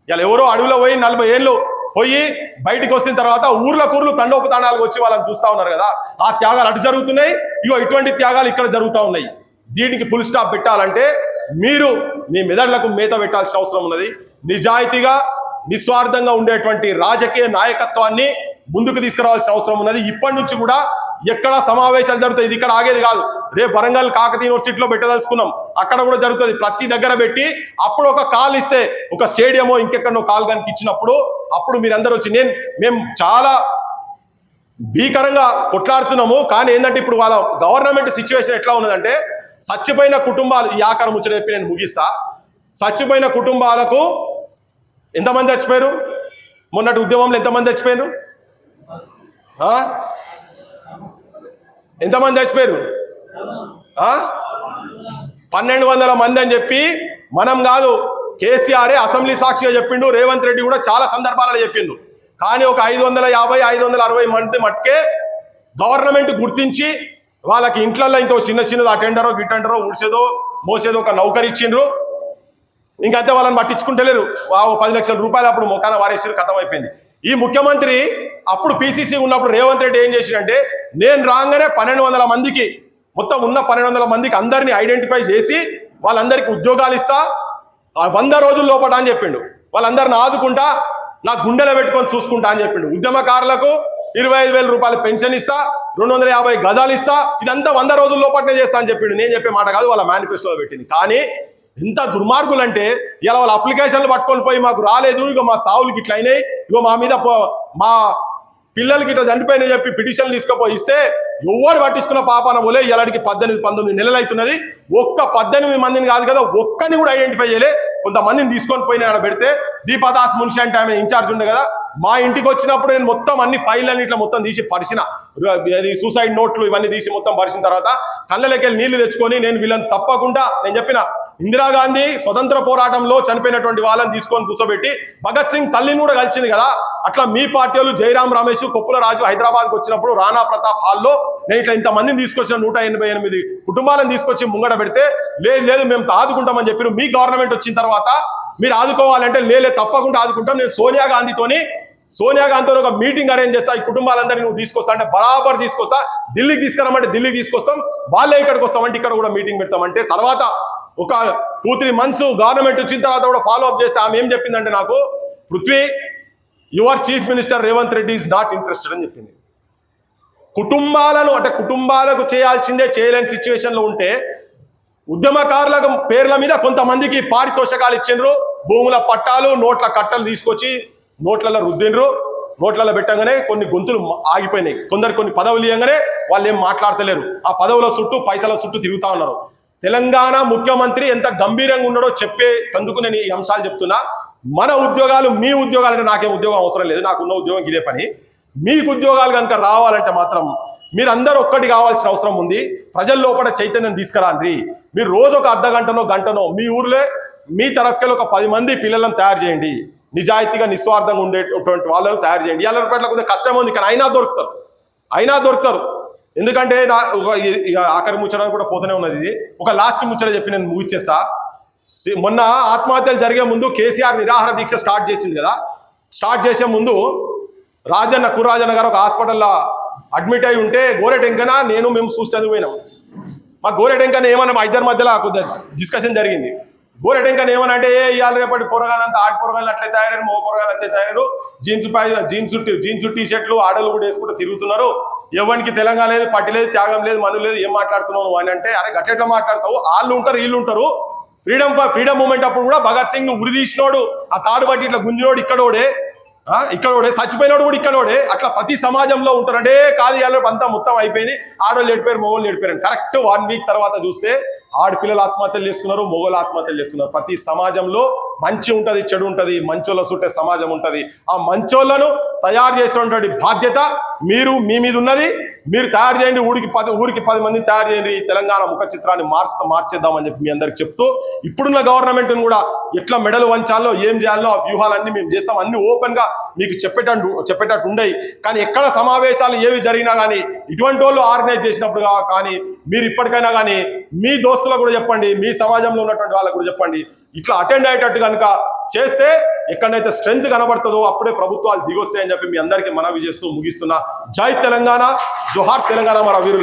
ఇలా ఎవరో అడవిలో పోయి 40 ఏళ్ళు పోయి బయటకు వచ్చిన తర్వాత ఊర్లు తండోపతాండాలకు వచ్చి వాళ్ళని చూస్తా ఉన్నారు కదా. ఆ త్యాగాలు అటు జరుగుతున్నాయి, ఇటువంటి త్యాగాలు ఇక్కడ జరుగుతూ ఉన్నాయి. దీనికి ఫుల్ స్టాప్ పెట్టాలంటే మీరు మీ మెదడులకు మేత పెట్టాల్సిన అవసరం ఉన్నది. నిజాయితీగా నిస్వార్థంగా ఉండేటువంటి రాజకీయ నాయకత్వాన్ని ముందుకు తీసుకురావాల్సిన అవసరం ఉన్నది. ఇప్పటి నుంచి కూడా ఎక్కడ సమావేశాలు జరుగుతాయి, ఇది ఇక్కడ ఆగేది కాదు. రేపు వరంగల్ కాకతీయ యూనివర్సిటీలో పెట్టదలుచుకున్నాం, అక్కడ కూడా జరుగుతుంది. ప్రతి దగ్గర పెట్టి అప్పుడు ఒక కాల్ ఇస్తే, ఒక స్టేడియమో ఇంకెక్కడో కాల్ కనుక ఇచ్చినప్పుడు అప్పుడు మీరందరూ వచ్చి మేము చాలా భీకరంగా కొట్లాడుతున్నాము. కానీ ఏంటంటే ఇప్పుడు వాళ్ళ గవర్నమెంట్ సిచ్యువేషన్ ఎట్లా ఉన్నదంటే, చచ్చిపోయిన కుటుంబాలు, ఈ ఆకారం ముచ్చట చెప్పి నేను ముగిస్తా. చచ్చిపోయిన కుటుంబాలకు ఎంతమంది చచ్చిపోయారు? మొన్నటి ఉద్యమంలో ఎంతమంది చచ్చిపోయారు? ఎంతమంది చచ్చిపోయారు? 1200 మంది అని చెప్పి మనం కాదు, కేసీఆర్ అసెంబ్లీ సాక్షిగా చెప్పిండు. రేవంత్ రెడ్డి కూడా చాలా సందర్భాలలో చెప్పిండు. కానీ ఒక 550, 560 మంది మట్టుకే గవర్నమెంట్ గుర్తించి వాళ్ళకి ఇంట్లల్లో ఇంత చిన్నది అటెండరో గిటెండరో ఊడ్చేదో మోసేదో ఒక నౌకరు ఇచ్చిండ్రు. ఇంకంతే వాళ్ళని పట్టించుకుంటలేరు. 10 లక్షల రూపాయలు అప్పుడు మొఖాన వారేసారు, ఖతం అయిపోయింది. ఈ ముఖ్యమంత్రి అప్పుడు పిసిసి ఉన్నప్పుడు రేవంత్ రెడ్డి ఏం చేసిండంటే, నేను రాగానే 1200 మందికి, మొత్తం ఉన్న 1200 మందికి అందరినీ ఐడెంటిఫై చేసి వాళ్ళందరికీ ఉద్యోగాలు ఇస్తా 100 రోజుల లోపల అని చెప్పిండు. వాళ్ళందరిని ఆదుకుంటా, నా గుండెలో పెట్టుకొని చూసుకుంటా అని చెప్పిండు. ఉద్యమకారులకు 25,000 రూపాయలు పెన్షన్ ఇస్తా, 250 గజాలు ఇస్తా, ఇదంతా 100 రోజుల లోపలనే చేస్తా అని చెప్పిండు. నేను చెప్పే మాట కాదు, వాళ్ళ మేనిఫెస్టోలో పెట్టింది. కానీ ఎంత దుర్మార్గులు అంటే, ఇలా వాళ్ళ అప్లికేషన్లు పట్టుకొని పోయి మాకు రాలేదు, ఇక మా సావులకి ఇట్లా అయినాయి, ఇగో మా మీద మా పిల్లలకి ఇట్లా చనిపోయినాయి చెప్పి పిటిషన్లు తీసుకుపోయి ఇస్తే ఎవరు పట్టించుకున్న పాపాన పోలే. ఇలాంటికి 18-19 నెలలు అవుతున్నది. ఒక్క 18 మందిని కాదు కదా, ఒక్కని కూడా ఐడెంటిఫై చేయలే. కొంతమందిని తీసుకొని పోయిన ఆడ పెడితే దీపాదాస్ మున్షి అంటే ఆమె ఇన్ఛార్జ్ ఉండే కదా, మా ఇంటికి వచ్చినప్పుడు నేను మొత్తం అన్ని ఫైళ్ళని ఇట్లా మొత్తం తీసి పరిచిన, సూసైడ్ నోట్లు ఇవన్నీ తీసి మొత్తం పరిచిన తర్వాత కళ్ళలోకి నీళ్లు తెచ్చుకొని నేను వీళ్ళని తప్పకుండా, నేను చెప్పిన ఇందిరాగాంధీ స్వతంత్ర పోరాటంలో చనిపోయినటువంటి వాళ్ళని తీసుకొని కూర్చోబెట్టి భగత్ సింగ్ తల్లిని కూడా కలిసింది కదా, అట్లా మీ పార్టీ వాళ్ళు జయరాం రమేష్, కొప్పుల రాజు హైదరాబాద్కి వచ్చినప్పుడు రాణా ప్రతాప్ హాల్లో నేను ఇట్లా ఇంతమందిని తీసుకొచ్చిన 188 కుటుంబాలను తీసుకొచ్చి ముంగడ పెడితే లేదు మేము ఆదుకుంటామని చెప్పారు. మీ గవర్నమెంట్ వచ్చిన తర్వాత మీరు ఆదుకోవాలంటే తప్పకుండా ఆదుకుంటాం. నేను సోనియా గాంధీతో ఒక మీటింగ్ అరేంజ్ చేస్తా, ఈ కుటుంబాలందరినీ నువ్వు తీసుకొస్తా అంటే బరాబర్ తీసుకొస్తా, ఢిల్లీకి తీసుకురామంటే ఢిల్లీకి తీసుకొస్తాం, వాళ్ళే ఇక్కడికి వస్తామంటే ఇక్కడ కూడా మీటింగ్ పెడతామంటే తర్వాత ఒక 2-3 months గవర్నమెంట్ వచ్చిన తర్వాత కూడా ఫాలో అప్ చేస్తే ఆమె ఏం చెప్పిందంటే నాకు, Prithvi your chief minister Revanth Reddy is not interested అని చెప్పింది. కుటుంబాలకు చేయాల్సిందే చేయలేని సిచ్యువేషన్లో ఉంటే ఉద్యమకారుల పేర్ల మీద కొంతమందికి పారితోషకాలు ఇచ్చిండ్రు, భూముల పట్టాలు నోట్ల కట్టలు తీసుకొచ్చి నోట్లలో రుద్దిండ్రు. నోట్లలో పెట్టగానే కొన్ని గొంతులు ఆగిపోయినాయి. కొన్ని పదవులు ఇవ్వగానే వాళ్ళు ఏం మాట్లాడతలేరు, ఆ పదవుల చుట్టూ పైసల చుట్టూ తిరుగుతా ఉన్నారు. తెలంగాణ ముఖ్యమంత్రి ఎంత గంభీరంగా ఉన్నాడో చెప్పేందుకు నేను ఈ అంశాలు చెప్తున్నా. మన ఉద్యోగాలు, మీ ఉద్యోగాలు అంటే నాకేం ఉద్యోగం అవసరం లేదు, నాకున్న ఉద్యోగం ఇదే పని. మీకు ఉద్యోగాలు కనుక రావాలంటే మాత్రం మీరందరూ ఒక్కటి కావాల్సిన అవసరం ఉంది. ప్రజల లోపల చైతన్యం తీసుకురాండి. మీరు రోజు ఒక అర్ధ గంటనో మీ ఊర్లో మీ తరఫుకెళ్ళి ఒక 10 మంది పిల్లలను తయారు చేయండి, నిజాయితీగా నిస్వార్థంగా ఉండేటువంటి వాళ్ళను తయారు చేయండి. ఇవాళ పట్ల కొద్దిగా కష్టం ఉంది, కానీ అయినా దొరుకుతారు. ఎందుకంటే ఇక ఆఖరి ముచ్చడానికి కూడా పోతూనే ఉన్నది. ఇది ఒక లాస్ట్ ముచ్చట చెప్పి నేను ముగిచ్చేస్తా. మొన్న ఆత్మహత్యలు జరిగే ముందు కేసీఆర్ నిరాహార దీక్ష స్టార్ట్ చేసింది కదా. స్టార్ట్ చేసే ముందు కుర్రాజన్న గారు ఒక హాస్పిటల్లో అడ్మిట్ అయి ఉంటే గోరెటెంకన మేము చూసి చదివిపోయినాం. మా గోరెటెంకన ఏమన్నా మా ఇద్దరి మధ్యలో కొద్దిగా డిస్కషన్ జరిగింది. గోరెటెంకన ఏమన్నా అంటే ఇవాళ రేపటి పొరగాలంతా ఆడి పొరగాలు అట్లే తయారు, మగ పొరగాలు అట్లే తయారు, జీన్స్ టీ షర్ట్లు ఆడలు కూడా వేసుకుంటూ తిరుగుతున్నారు, ఎవరికి తెలంగాణ లేదు, పట్టి లేదు, త్యాగం లేదు, మను లేదు, ఏం మాట్లాడుతున్నావు అని అంటే, అరే గట్టెట్లా మాట్లాడతావు, వాళ్ళు ఉంటారు వీళ్ళు ఉంటారు. ఫ్రీడమ్ మూమెంట్ అప్పుడు కూడా భగత్ సింగ్ ను ఉరి తీసినోడు, ఆ తాడు బట్టి ఇట్లా గుంజినోడు ఇక్కడోడే, చచ్చిపోయినోడు కూడా ఇక్కడోడే. అట్లా ప్రతి సమాజంలో ఉంటారంటే కాదు ఇవాళ అంతా మొత్తం అయిపోయింది, ఆడవాళ్ళు ఏడిపోయారు, మొగోళ్ళు ఏడిపోయారు. కరెక్ట్ 1 వీక్ తర్వాత చూస్తే ఆడపిల్లలు ఆత్మహత్యలు చేసుకున్నారు, మొగోళ్ళు ఆత్మహత్యలు చేసుకున్నారు. ప్రతి సమాజంలో మంచి ఉంటది, చెడు ఉంటది, మంచోళ్ళ చుట్టే సమాజం ఉంటది. ఆ మంచోళ్ళను తయారు చేసినటువంటి బాధ్యత మీ మీద ఉన్నది. మీరు తయారు చేయండి, ఊరికి 10 మందిని తయారు చేయండి. తెలంగాణ ముఖ చిత్రాన్ని మార్చేద్దామని చెప్పి మీ అందరికి చెప్తూ, ఇప్పుడున్న గవర్నమెంట్ కూడా ఎట్లా మెడలు వంచాలో ఏం చేయాలో ఆ వ్యూహాలన్నీ మేము చేస్తాం. అన్ని ఓపెన్ గా మీకు చెప్పేటట్టు ఉండయి. కానీ ఎక్కడ సమావేశాలు ఏవి జరిగినా కానీ ఇటువంటి వాళ్ళు ఆర్గనైజ్ చేసినప్పుడు కానీ మీరు ఇప్పటికైనా కానీ మీ దోస్తులకు కూడా చెప్పండి, మీ సమాజంలో ఉన్నటువంటి వాళ్ళకు కూడా చెప్పండి. ఇట్లా అటెండ్ అయ్యేటట్టు కనుక చేస్తే ఎక్కడైతే స్ట్రెంత్ కనబడుతుందో అప్పుడే ప్రభుత్వాలు దిగొస్తాయని చెప్పి మీ అందరికీ మనవి చేస్తూ ముగిస్తున్నా. జై తెలంగాణ, జోహార్ తెలంగాణ, మన వీరుల.